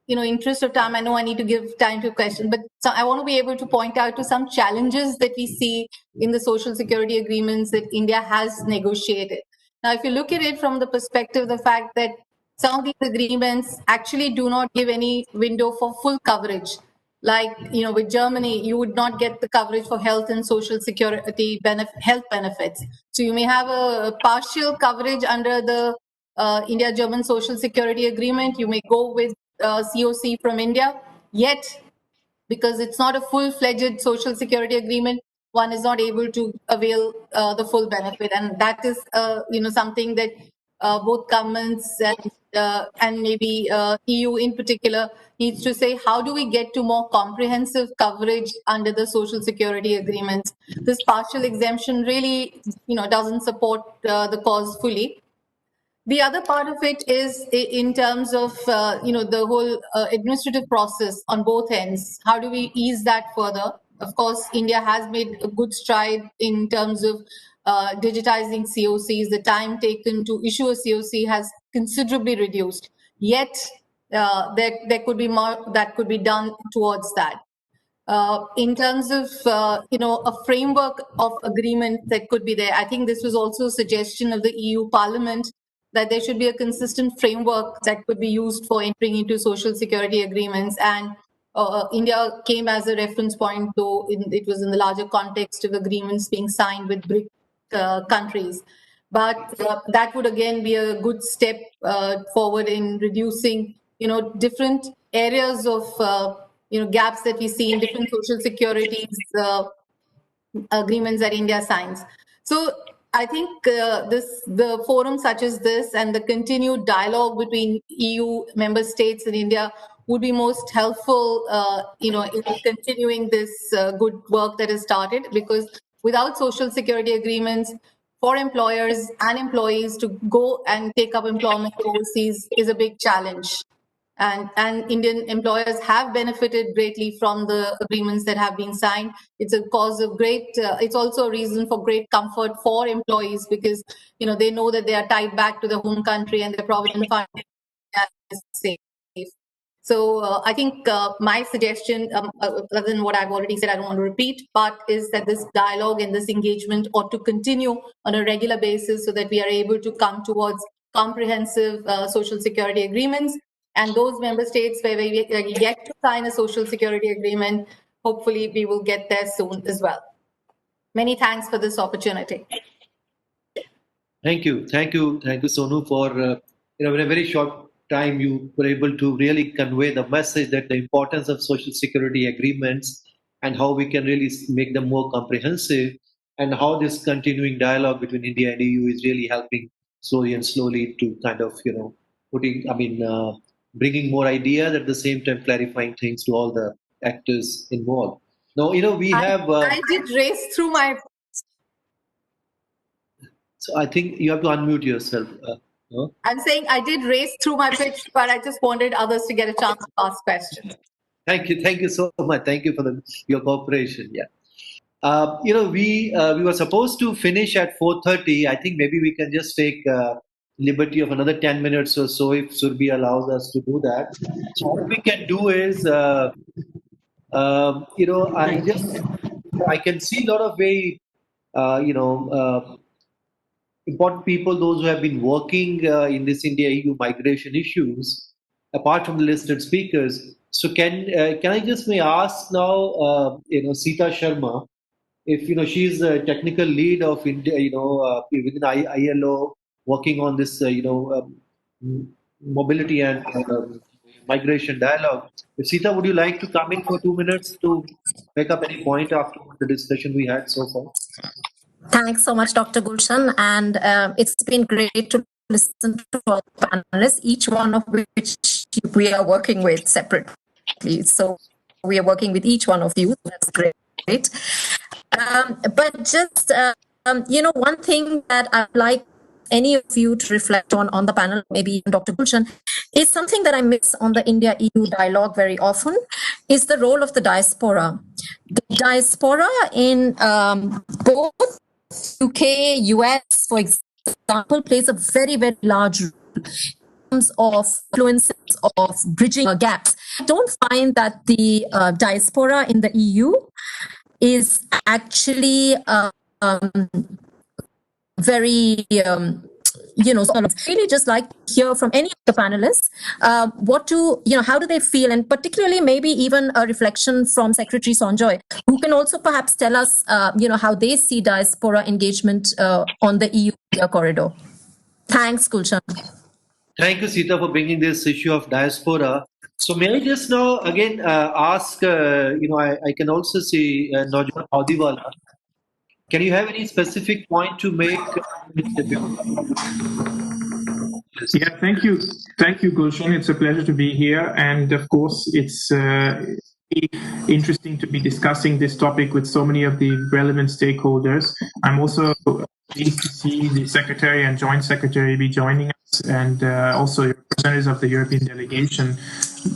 interest of time, I know I need to give time to question, but I want to be able to point out to some challenges that we see in the social security agreements that India has negotiated. Now, if you look at it from the perspective of the fact that some of these agreements actually do not give any window for full coverage. Like, with Germany, you would not get the coverage for health and social security health benefits. So you may have a partial coverage under the India-German Social Security Agreement. You may go with COC from India, yet because it's not a full-fledged social security agreement, one is not able to avail the full benefit, and that is something that both governments and maybe EU in particular needs to say, how do we get to more comprehensive coverage under the social security agreements? This partial exemption really doesn't support the cause fully. The other part of it is in terms of the whole administrative process on both ends. How do we ease that further? Of course, India has made a good stride in terms of digitizing COCs. The time taken to issue a COC has considerably reduced. Yet there could be more that could be done towards that. In terms of a framework of agreement that could be there, I think this was also a suggestion of the EU Parliament that there should be a consistent framework that could be used for entering into social security agreements. And India came as a reference point, though it was in the larger context of agreements being signed with BRIC countries. But that would again be a good step forward in reducing, different areas of gaps that we see in different social securities agreements that India signs. So I think the forum such as this and the continued dialogue between EU member states and India would be most helpful, in continuing this good work that is started. Because without social security agreements for employers and employees to go and take up employment overseas is a big challenge. And Indian employers have benefited greatly from the agreements that have been signed. It's a cause of great, it's also a reason for great comfort for employees because, they know that they are tied back to the home country and their provident fund is safe. So I think my suggestion, other than what I've already said, I don't want to repeat, but is that this dialogue and this engagement ought to continue on a regular basis so that we are able to come towards comprehensive social security agreements. And those member states where we yet to sign a social security agreement, hopefully we will get there soon as well. Many thanks for this opportunity. Thank you, Sonu, for in a very short time you were able to really convey the message that the importance of social security agreements and how we can really make them more comprehensive, and how this continuing dialogue between India and EU is really helping slowly to kind of, bringing more ideas at the same time clarifying things to all the actors involved. Now, we have. I did race through my. So I think you have to unmute yourself. No? I'm saying I did race through my pitch, but I just wanted others to get a chance to ask questions. Thank you so much. Thank you for your cooperation. Yeah. We were supposed to finish at 4:30. I think maybe we can just take liberty of another 10 minutes or so if Surbi allows us to do that. So what we can do is, I can see a lot of very, important people, those who have been working in this India-EU migration issues, apart from the listed speakers. So can I just may ask now, Sita Sharma, if she's the technical lead of India, within ILO, working on this, mobility and migration dialogue. If Sita, would you like to come in for 2 minutes to make up any point after the discussion we had so far? Thanks so much, Dr. Gulshan, and it's been great to listen to all the panelists, each one of which we are working with separately. So we are working with each one of you. That's great. But just, one thing that I'd like any of you to reflect on the panel, maybe even Dr. Gulshan, is something that I miss on the India-EU dialogue very often, is the role of the diaspora. The diaspora in both UK, US, for example, plays a very, very large role in terms of influences of bridging gaps. I don't find that the diaspora in the EU is actually very, sort of really just like to hear from any of the panelists, how do they feel, and particularly maybe even a reflection from Secretary Sonjoy, who can also perhaps tell us, how they see diaspora engagement on the EU corridor. Thanks, Gulshan. Thank you, Sita, for bringing this issue of diaspora. So may I just now again ask, I can also see Najma Audiwala. Can you have any specific point to make? Yeah, thank you. Thank you, Gulshan. It's a pleasure to be here. And of course, it's interesting to be discussing this topic with so many of the relevant stakeholders. I'm also pleased to see the Secretary and Joint Secretary be joining us, and also representatives of the European delegation.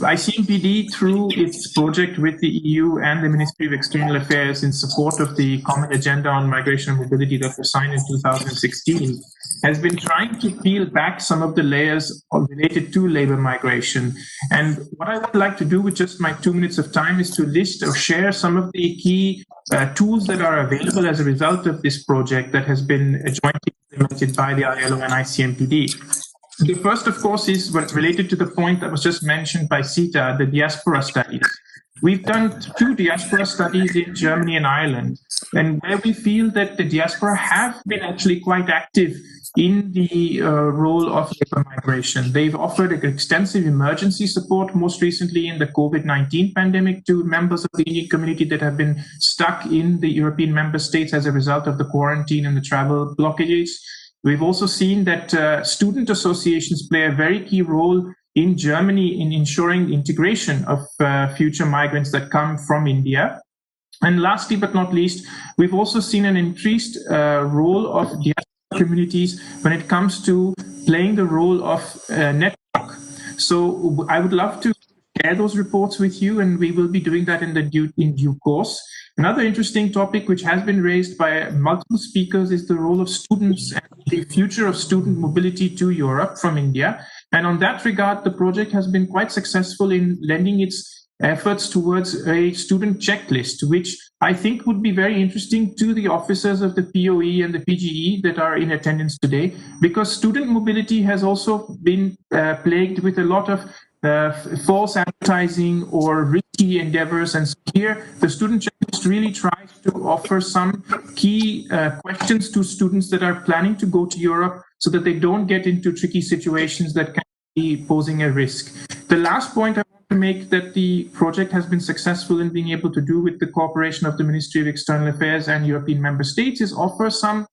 ICMPD, through its project with the EU and the Ministry of External Affairs in support of the Common Agenda on Migration and Mobility that was signed in 2016, has been trying to peel back some of the layers related to labor migration. And what I would like to do with just my 2 minutes of time is to list or share some of the key tools that are available as a result of this project that has been jointly implemented by the ILO and ICMPD. The first, of course, is related to the point that was just mentioned by Sita, the diaspora studies. We've done 2 diaspora studies in Germany and Ireland, and where we feel that the diaspora have been actually quite active in the role of labor migration. They've offered extensive emergency support, most recently in the COVID-19 pandemic, to members of the Indian community that have been stuck in the European member states as a result of the quarantine and the travel blockages. We've also seen that student associations play a very key role in Germany in ensuring the integration of future migrants that come from India. And lastly, but not least, we've also seen an increased role of diaspora communities when it comes to playing the role of network. So I would love to share those reports with you, and we will be doing that in due course. Another interesting topic which has been raised by multiple speakers is the role of students and the future of student mobility to Europe from India. And on that regard, the project has been quite successful in lending its efforts towards a student checklist, which I think would be very interesting to the officers of the POE and the PGE that are in attendance today, because student mobility has also been plagued with a lot of false advertising or risky endeavors. And so here, the student checklist really tries to offer some key questions to students that are planning to go to Europe so that they don't get into tricky situations that can be posing a risk. The last point I want to make that the project has been successful in being able to do with the cooperation of the Ministry of External Affairs and European member states is offer some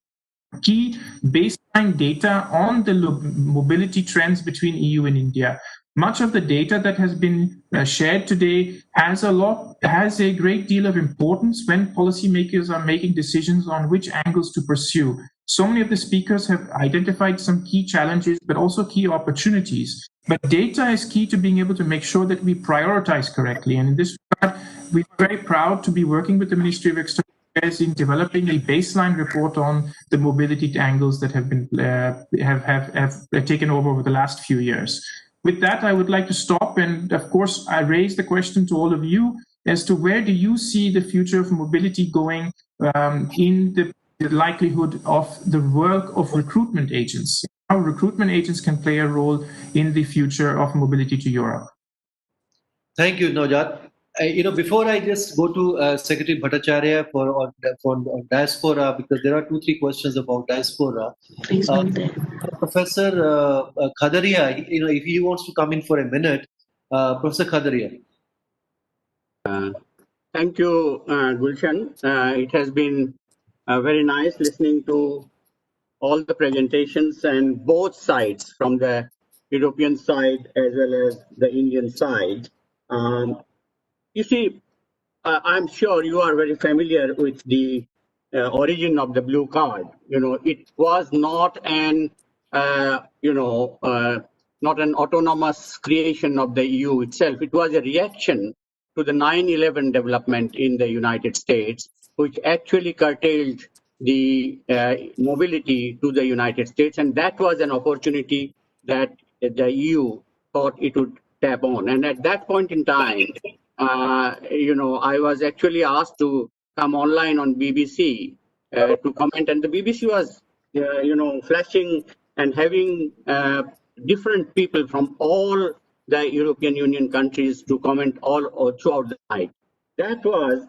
key baseline data on the mobility trends between EU and India. Much of the data that has been shared today has a great deal of importance when policymakers are making decisions on which angles to pursue. So many of the speakers have identified some key challenges, but also key opportunities. But data is key to being able to make sure that we prioritize correctly. And in this regard, we're very proud to be working with the Ministry of External Affairs in developing a baseline report on the mobility angles that have been have taken over the last few years. With that, I would like to stop, and of course, I raise the question to all of you as to where do you see the future of mobility going in the likelihood of the work of recruitment agents, how recruitment agents can play a role in the future of mobility to Europe. Thank you, Naujat. Before I just go to Secretary Bhattacharya for diaspora, because there are 2-3 questions about diaspora. Professor Khadaria, if he wants to come in for a minute, Professor Khadaria. Thank you, Gulshan. It has been very nice listening to all the presentations and both sides, from the European side as well as the Indian side. You see, I'm sure you are very familiar with the origin of the blue card. It was not an not an autonomous creation of the EU itself. It was a reaction to the 9/11 development in the United States, which actually curtailed the mobility to the United States, and that was an opportunity that the EU thought it would tap on. And at that point in time, I was actually asked to come online on BBC to comment, and the BBC was, flashing and having different people from all the European Union countries to comment all throughout the night. That was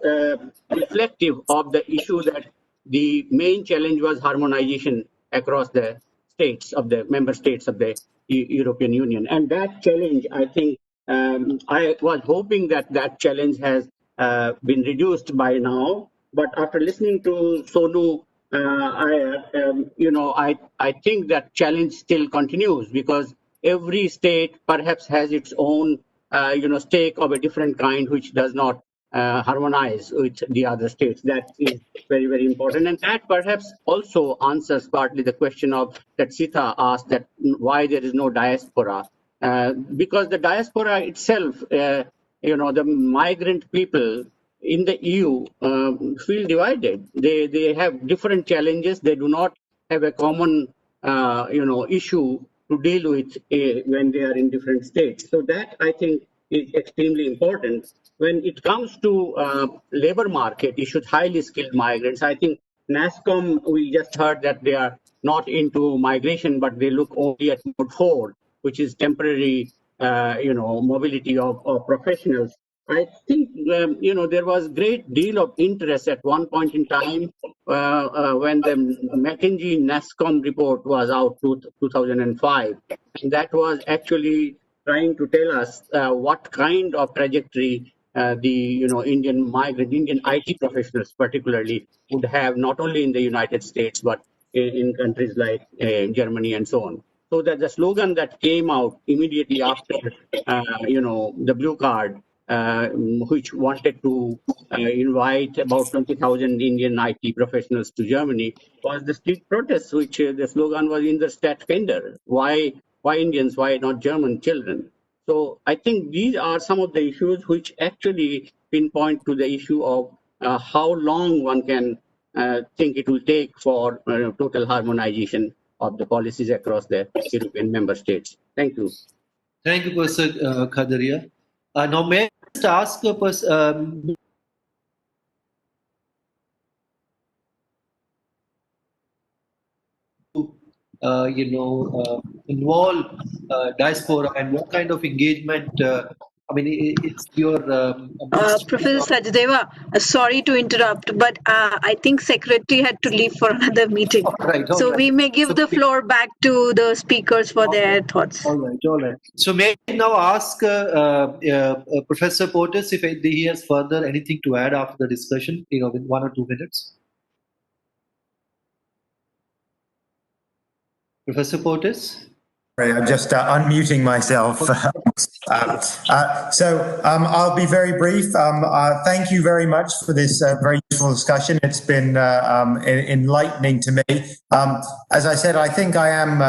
reflective of the issue that the main challenge was harmonization across the states of the member states of the European Union, and that challenge, I think, I was hoping that challenge has been reduced by now. But after listening to Sonu, I think that challenge still continues, because every state perhaps has its own, stake of a different kind, which does not harmonize with the other states. That is very, very important. And that perhaps also answers partly the question that Sita asked, that why there is no diaspora. Because the diaspora itself, the migrant people in the EU feel divided. They have different challenges. They do not have a common, issue to deal with when they are in different states. So that, I think, is extremely important. When it comes to labor market issues, highly skilled migrants, I think NASSCOM, we just heard that they are not into migration, but they look only at mode 4, which is temporary, mobility of professionals. I think, there was great deal of interest at one point in time when the McKinsey NASSCOM report was out, 2005. And that was actually trying to tell us what kind of trajectory the Indian IT professionals particularly would have, not only in the United States, but in countries like Germany and so on. So that the slogan that came out immediately after, the blue card, which wanted to invite about 20,000 Indian IT professionals to Germany, was the street protests, which the slogan was "In der Stadt Kinder." Why Indians? Why not German children? So I think these are some of the issues which actually pinpoint to the issue of how long one can think it will take for total harmonization of the policies across the European member states. Thank you. Thank you, Professor Khadaria. Now, may I just ask involve diaspora, and what kind of engagement I mean, it's your. Professor Sajdeva, sorry to interrupt, but I think Secretary had to leave for another meeting. All right. So we may give the floor back to the speakers for their thoughts. All right. So may I now ask Professor Portis if he has further anything to add after the discussion, in 1 or 2 minutes? Professor Portis? Sorry, I'm just unmuting myself. I'll be very brief. Thank you very much for this very useful discussion. It's been enlightening to me. As I said, I think I am.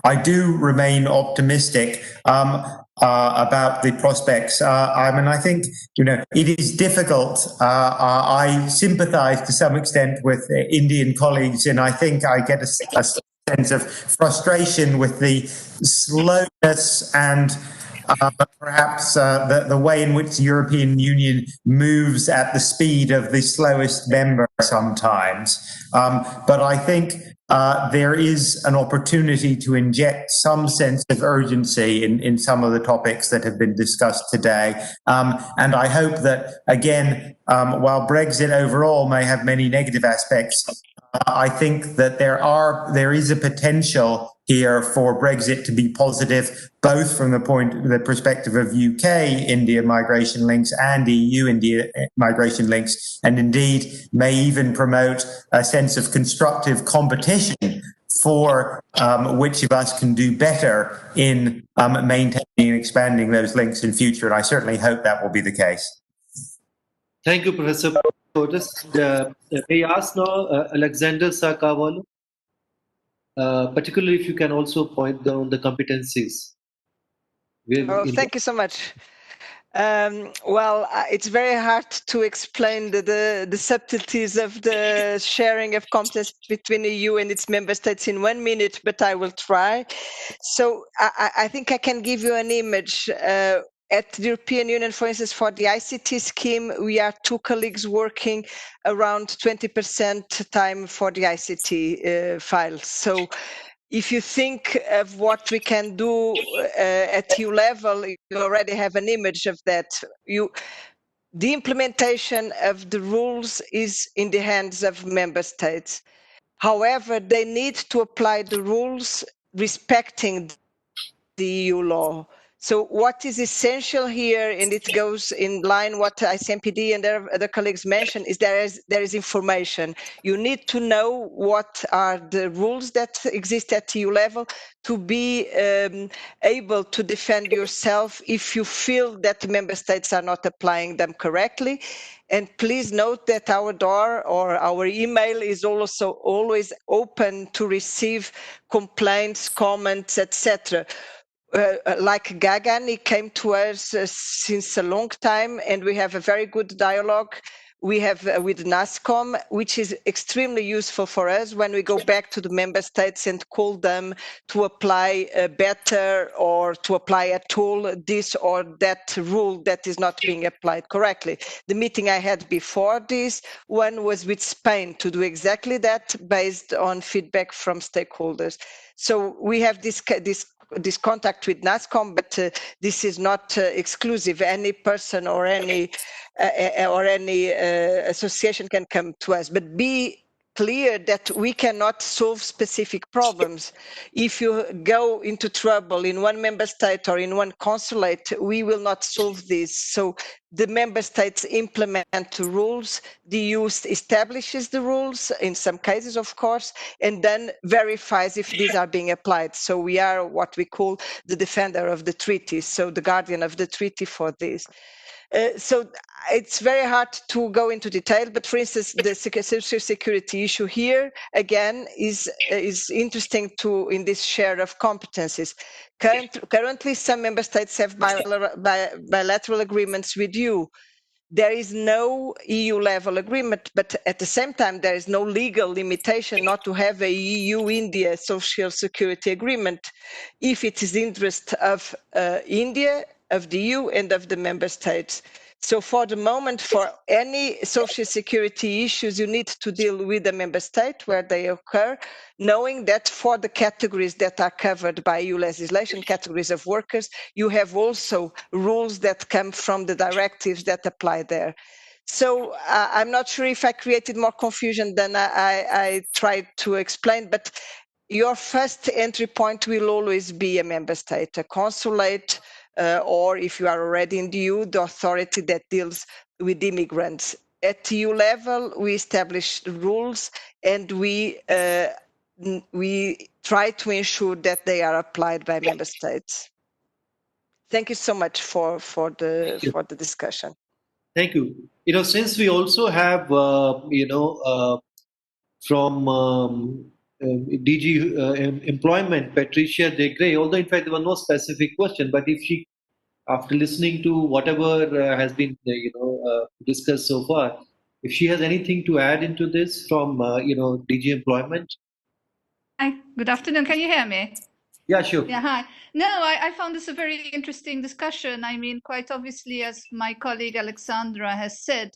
I do remain optimistic about the prospects. I think it is difficult. I sympathise to some extent with Indian colleagues, and I think I get a sense of frustration with the slowness and perhaps the way in which the European Union moves at the speed of the slowest member sometimes. But I think there is an opportunity to inject some sense of urgency in some of the topics that have been discussed today. And I hope that, again, while Brexit overall may have many negative aspects, I think that there is a potential here for Brexit to be positive, both from the perspective of UK-India migration links and EU-India migration links, and indeed may even promote a sense of constructive competition for which of us can do better in maintaining and expanding those links in future. And I certainly hope that will be the case. Thank you, Professor Portis. May I ask now Alexander Sakawal, particularly if you can also point down the competencies. Thank you so much. It's very hard to explain the subtleties of the sharing of competence between the EU and its member states in 1 minute, but I will try. So I think I can give you an image. At the European Union, for instance, for the ICT scheme, we are 2 colleagues working around 20% time for the ICT files. So if you think of what we can do at EU level, you already have an image of that. The implementation of the rules is in the hands of member states. However, they need to apply the rules respecting the EU law. So what is essential here, and it goes in line what ICMPD and their other colleagues mentioned, is there is information. You need to know what are the rules that exist at EU level to be able to defend yourself if you feel that the member states are not applying them correctly. And please note that our door or our email is also always open to receive complaints, comments, etc. Like Gagan, he came to us since a long time, and we have a very good dialogue. We have with NASCOM, which is extremely useful for us when we go back to the member states and call them to apply better or to apply at all this or that rule that is not being applied correctly. The meeting I had before this one was with Spain to do exactly that based on feedback from stakeholders. So we have this contact with NASCOM, but this is not exclusive. Any person or any association can come to us, but be clear that we cannot solve specific problems. If you go into trouble in one member state or in one consulate, we will not solve this. So the member states implement the rules, the EU establishes the rules, in some cases, of course, and then verifies if these are being applied. So we are what we call the defender of the treaty, so the guardian of the treaty for this. So it's very hard to go into detail, but for instance, the social security issue here, again, is interesting in this share of competencies. Currently, some member states have bilateral agreements with you. There is no EU level agreement, but at the same time, there is no legal limitation not to have a EU-India social security agreement if it is the interest of India, of the EU and of the member states. So for the moment, for any social security issues, you need to deal with the member state where they occur, knowing that for the categories that are covered by EU legislation, categories of workers, you have also rules that come from the directives that apply there. So I'm not sure if I created more confusion than I tried to explain, but your first entry point will always be a member state, a consulate, or if you are already in the EU, the authority that deals with immigrants. At EU level, we establish rules and we try to ensure that they are applied by member states. Thank you so much for the discussion. Thank you. Since we also have, from DG Employment, Patricia De Grey, although in fact there was no specific question, but if she, after listening to whatever has been, discussed so far, if she has anything to add into this from, DG Employment. Hi, good afternoon. Can you hear me? Yeah, sure. Yeah, hi. No, I found this a very interesting discussion. I mean, quite obviously, as my colleague Alexandra has said,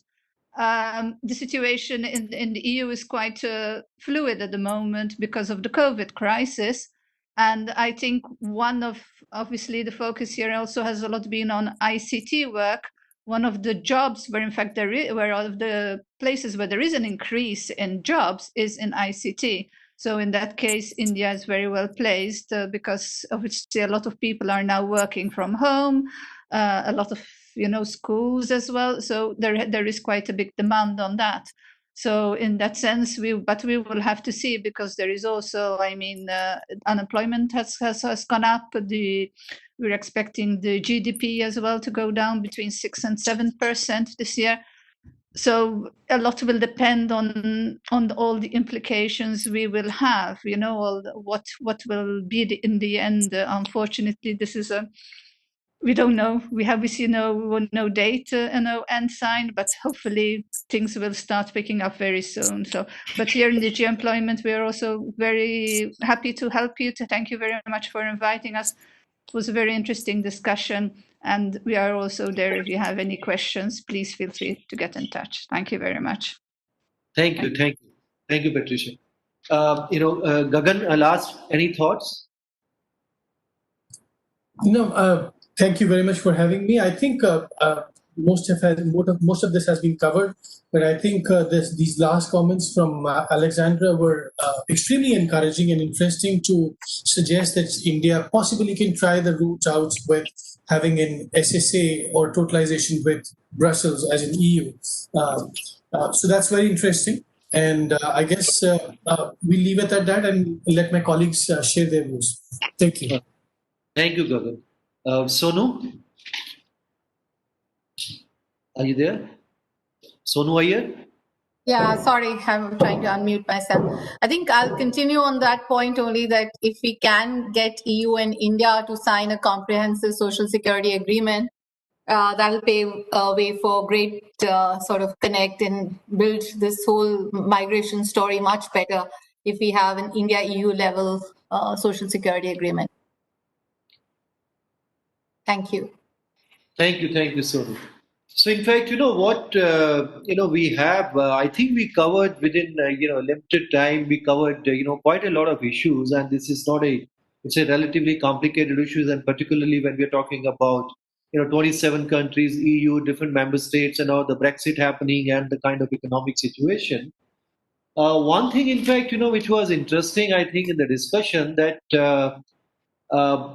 the situation in the EU is quite fluid at the moment because of the COVID crisis. And I think obviously, the focus here also has a lot been on ICT work. One of the jobs where, in fact, where all of the places where there is an increase in jobs is in ICT. So in that case, India is very well placed because obviously a lot of people are now working from home, a lot of schools as well. So there is quite a big demand on that. So in that sense, we will have to see, because there is also, unemployment has gone up. We're expecting the GDP as well to go down between 6% and 7% this year. So a lot will depend on all the implications we will have, what will be in the end. Unfortunately, this is we don't know. We see no date and no end sign, but hopefully things will start picking up very soon. So, but here in DG Employment, we are also very happy to help you. Thank you very much for inviting us. It was a very interesting discussion, and we are also there. If you have any questions, please feel free to get in touch. Thank you very much. Thank you, Patricia. Gagan, last, any thoughts? No, thank you very much for having me. I think most of this has been covered, but I think these last comments from Alexandra were extremely encouraging and interesting to suggest that India possibly can try the route out with having an SSA or totalization with Brussels as an EU. So that's very interesting. And I guess we'll leave it at that and let my colleagues share their views. Thank you. Thank you, Gagan. Sonu, are you there? Sonu, are you? Yeah, sorry, I'm trying to unmute myself. I think I'll continue on that point only, that if we can get EU and India to sign a comprehensive social security agreement, that'll pave a way for great sort of connect and build this whole migration story much better if we have an India-EU level social security agreement. Thank you. Thank you, Sonu. So, in fact, what we have. I think we covered within limited time. We covered quite a lot of issues, and this is not it's a relatively complicated issues, and particularly when we're talking about 27 countries, EU, different member states, and all the Brexit happening and the kind of economic situation. One thing, in fact, which was interesting, I think, in the discussion that.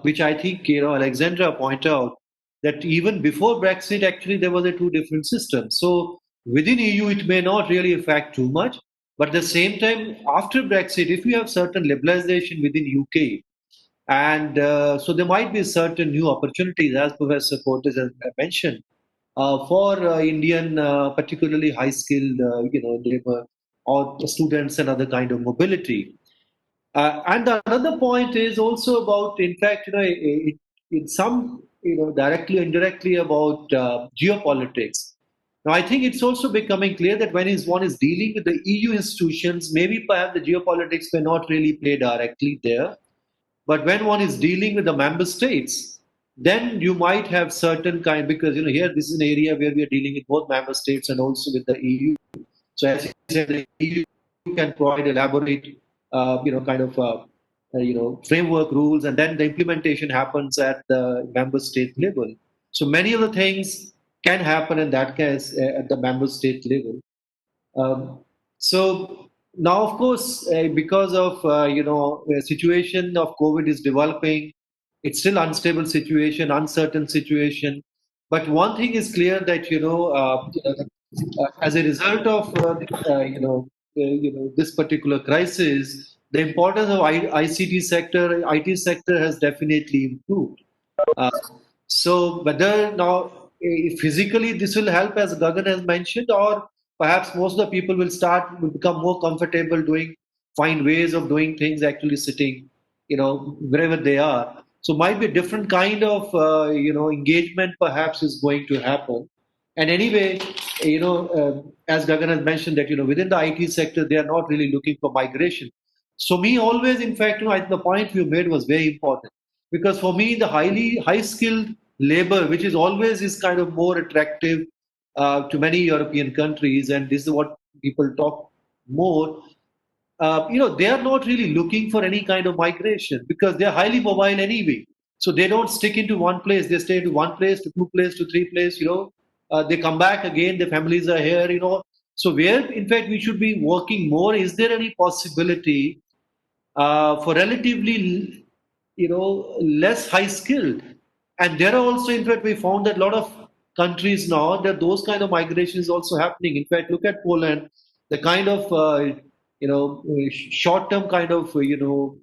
Which I think Alexandra pointed out, that even before Brexit, actually there was a two different systems. So within EU, it may not really affect too much, but at the same time, after Brexit, if we have certain liberalization within UK, and so there might be certain new opportunities, as Professor Portes has mentioned, for Indian, particularly high-skilled, labor or students and other kind of mobility. And another point is also about, in fact, in some, directly or indirectly about geopolitics. Now, I think it's also becoming clear that when one is dealing with the EU institutions, maybe perhaps the geopolitics may not really play directly there. But when one is dealing with the member states, then you might have certain kind, because here this is an area where we are dealing with both member states and also with the EU. So as you said, the EU can provide elaborate, framework rules, and then the implementation happens at the member state level. So many of the things can happen in that case at the member state level. So now, of course, because of the situation of COVID is developing, it's still unstable situation, uncertain situation. But one thing is clear that as a result of this particular crisis, the importance of ICT sector, IT sector has definitely improved. Uh, so whether now physically this will help, as Gagan has mentioned, or perhaps most of the people will become more comfortable find ways of doing things actually sitting, wherever they are. So might be a different kind of engagement perhaps is going to happen. And anyway, as Gagan has mentioned that within the IT sector they are not really looking for migration. So me always, in fact, the point you made was very important, because for me the high skilled labor, which is always is kind of more attractive to many European countries, and this is what people talk more. They are not really looking for any kind of migration because they are highly mobile anyway. So they don't stick into one place. They stay to one place, to two place, to three place. They come back again. Their families are here. So where, in fact, we should be working more. Is there any possibility for relatively, less high skilled? And there are also, in fact, we found that a lot of countries now that those kind of migration is also happening. In fact, look at Poland, the kind of short-term kind of work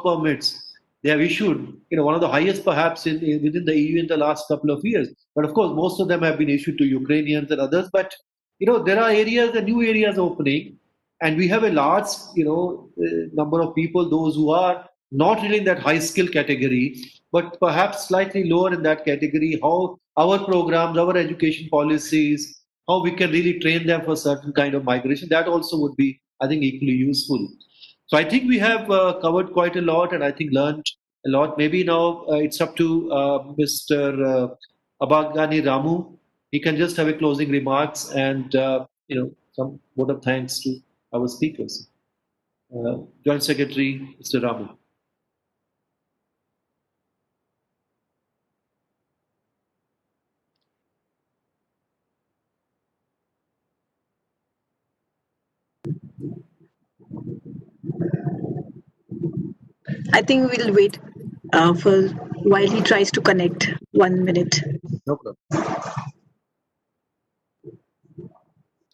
permits they have issued. One of the highest perhaps within the EU in the last couple of years. But of course, most of them have been issued to Ukrainians and others. But there are areas, the new areas opening, and we have a large number of people, those who are not really in that high skill category, but perhaps slightly lower in that category. How our programs, our education policies, how we can really train them for certain kind of migration, that also would be, I think, equally useful. So I think we have covered quite a lot, and I think learned a lot. Maybe now it's up to Mr. Abagani Ramu. He can just have a closing remarks and some vote of thanks to our speakers. Joint Secretary, Mr. Ramu. I think we'll wait for while he tries to connect. 1 minute. No problem.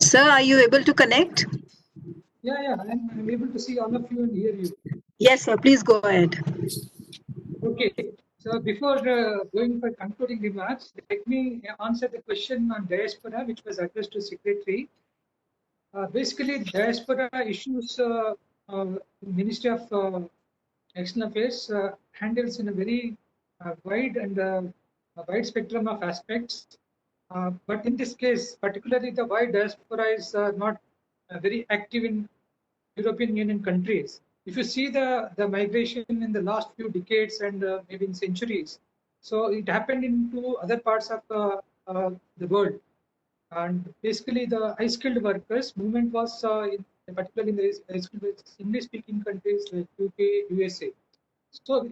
Sir, are you able to connect? Yeah, I'm able to see all of you and hear you. Yes, sir. Please go ahead. Okay. So before going for concluding remarks, let me answer the question on diaspora, which was addressed to Secretary. Basically, diaspora issues, Ministry of External Affairs handles in a very wide and wide spectrum of aspects. But in this case, particularly the wide diaspora is not very active in European Union countries. If you see the migration in the last few decades and maybe in centuries, so it happened into other parts of the world. And basically, the high-skilled workers movement was particularly in the English-speaking countries like UK, USA. So,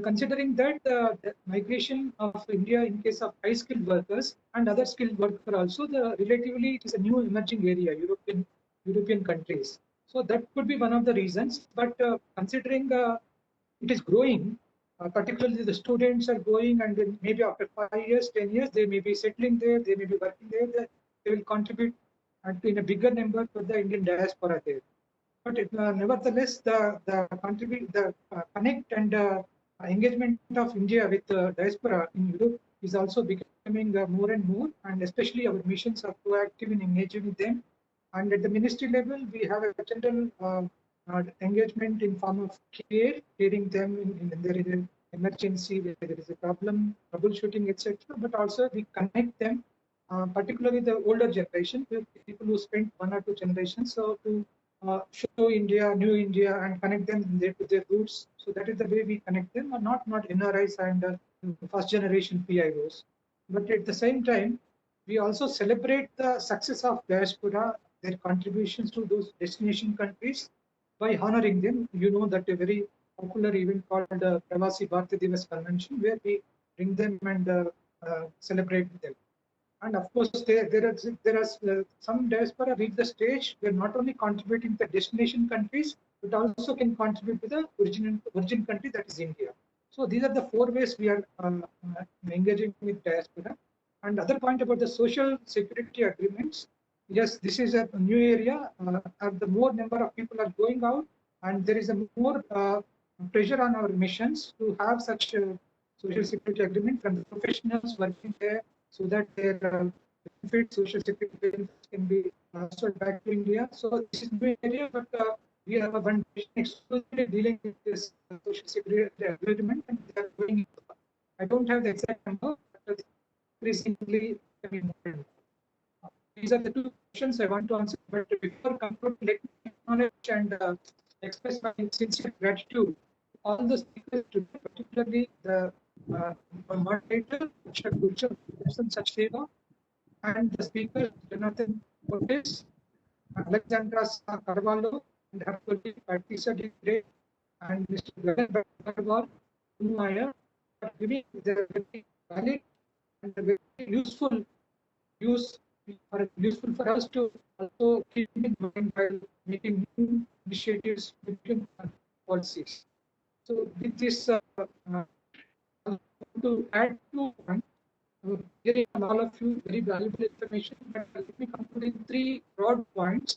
considering that the migration of India in case of high-skilled workers and other skilled workers also, relatively it is a new emerging area, European countries. So that could be one of the reasons. But considering it is growing, particularly the students are going, and then maybe after 5 years, 10 years, they may be settling there, they may be working there, they will contribute in a bigger number to the Indian diaspora there. But nevertheless, the connect and engagement of India with diaspora in Europe is also becoming more and more, and especially our missions are proactive in engaging with them. And at the ministry level, we have a general engagement in form of caring them in there is an emergency, where there is a problem, troubleshooting, etc. But also we connect them, particularly the older generation, people who spent 1 or 2 generations, so to show India, new India, and connect them to their roots. So that is the way we connect them, or not NRIs and first generation PIOs. But at the same time, we also celebrate the success of diaspora, their contributions to those destination countries by honoring them. You know that a very popular event called the Pravasi Bharatiya Divas Convention, where we bring them and celebrate them. And of course, there are some diaspora reach the stage where not only contributing to the destination countries, but also can contribute to the origin country, that is India. So these are the 4 ways we are engaging with diaspora. And other point about the social security agreements, yes, this is a new area. The more number of people are going out, and there is a more pressure on our missions to have such a social security agreement from the professionals working there, so that their benefits, social security benefits can be transferred back to India. So this is a new area, but we have a one exclusively dealing with this social security agreement, and they are going. I don't have the exact number, but increasingly these are the 2 questions I want to answer. But before concluding, let me acknowledge and express my sincere gratitude to all the speakers today, particularly the moderator, Mr. Gulshan Sachdeva, and the speaker, Jonathan Portes, Alexandra Carvalho, and her colleague Patricia Digre, and Mr. Gagan Bhargava, whom I am giving the very valid and very useful for us to also keep in mind while making new initiatives, making policies. So with this, to add to one, hearing from all of you very valuable information, but let me conclude in 3 broad points.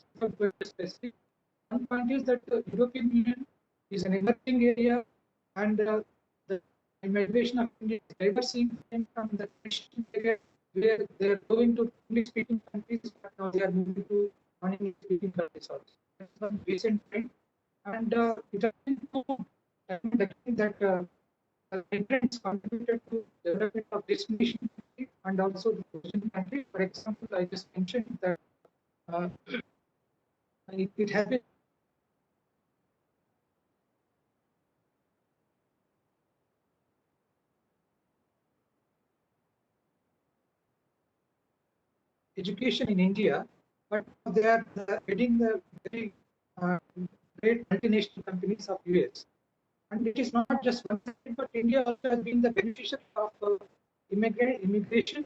Specific. One point is that the European Union is an emerging area, and the migration of India is diversing from the Christian area where they are going to English-speaking countries, but now they are moving to non-English-speaking countries also. That's one recent trend, and it has been proved that migrants contributed to development of destination country and also the origin country. For example, I just mentioned that it has been education in India, but they are heading the very great multinational companies of US. And it is not just one side, but India also has been the beneficiary of immigration.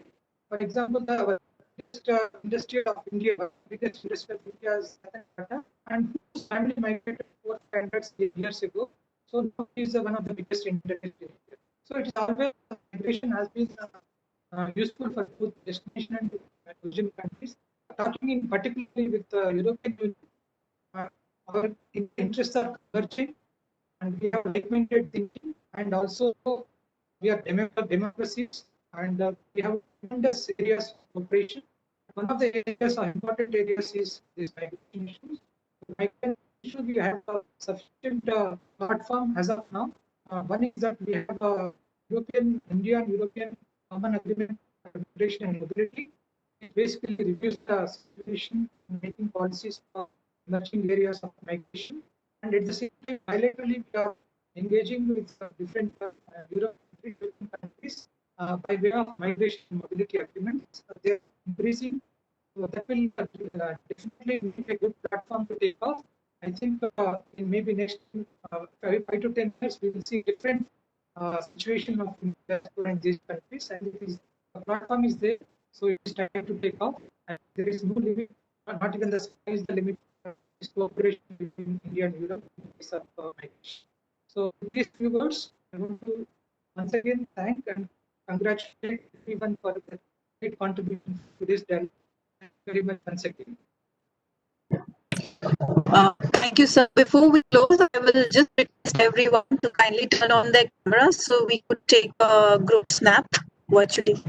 For example, the biggest industry of India, biggest industry of India is Tata, and whose family migrated 400 years ago. So now it is one of the biggest industries in India. So it is always migration has been useful for both destination and origin countries. Talking in particularly with the European Union, our interests are converging, and we have like-minded thinking, and also we are democracies, and we have tremendous areas of cooperation. One of the areas or important areas is this migration issues. Migration issue, we have a sufficient platform as of now. One is that we have a India and European Common Agreement on Migration and Mobility. It basically reviews the situation, making policies for emerging areas of migration. And at the same time, bilaterally, we are engaging with different European countries by way of migration and mobility agreements. They are increasing. So that will definitely make a good platform to take off. I think in maybe next 5 to 10 years, we will see different situation of in these countries, and the platform is there, so it is trying to take off, and there is no limit, not even the sky is the limit. This cooperation between India and Europe is of migration. So with these few words, I want to once again thank and congratulate everyone for the great contribution to this dialogue. Thank you very much once again. Thank you, sir. Before we close, I will just request everyone to kindly turn on their cameras so we could take a group snap virtually.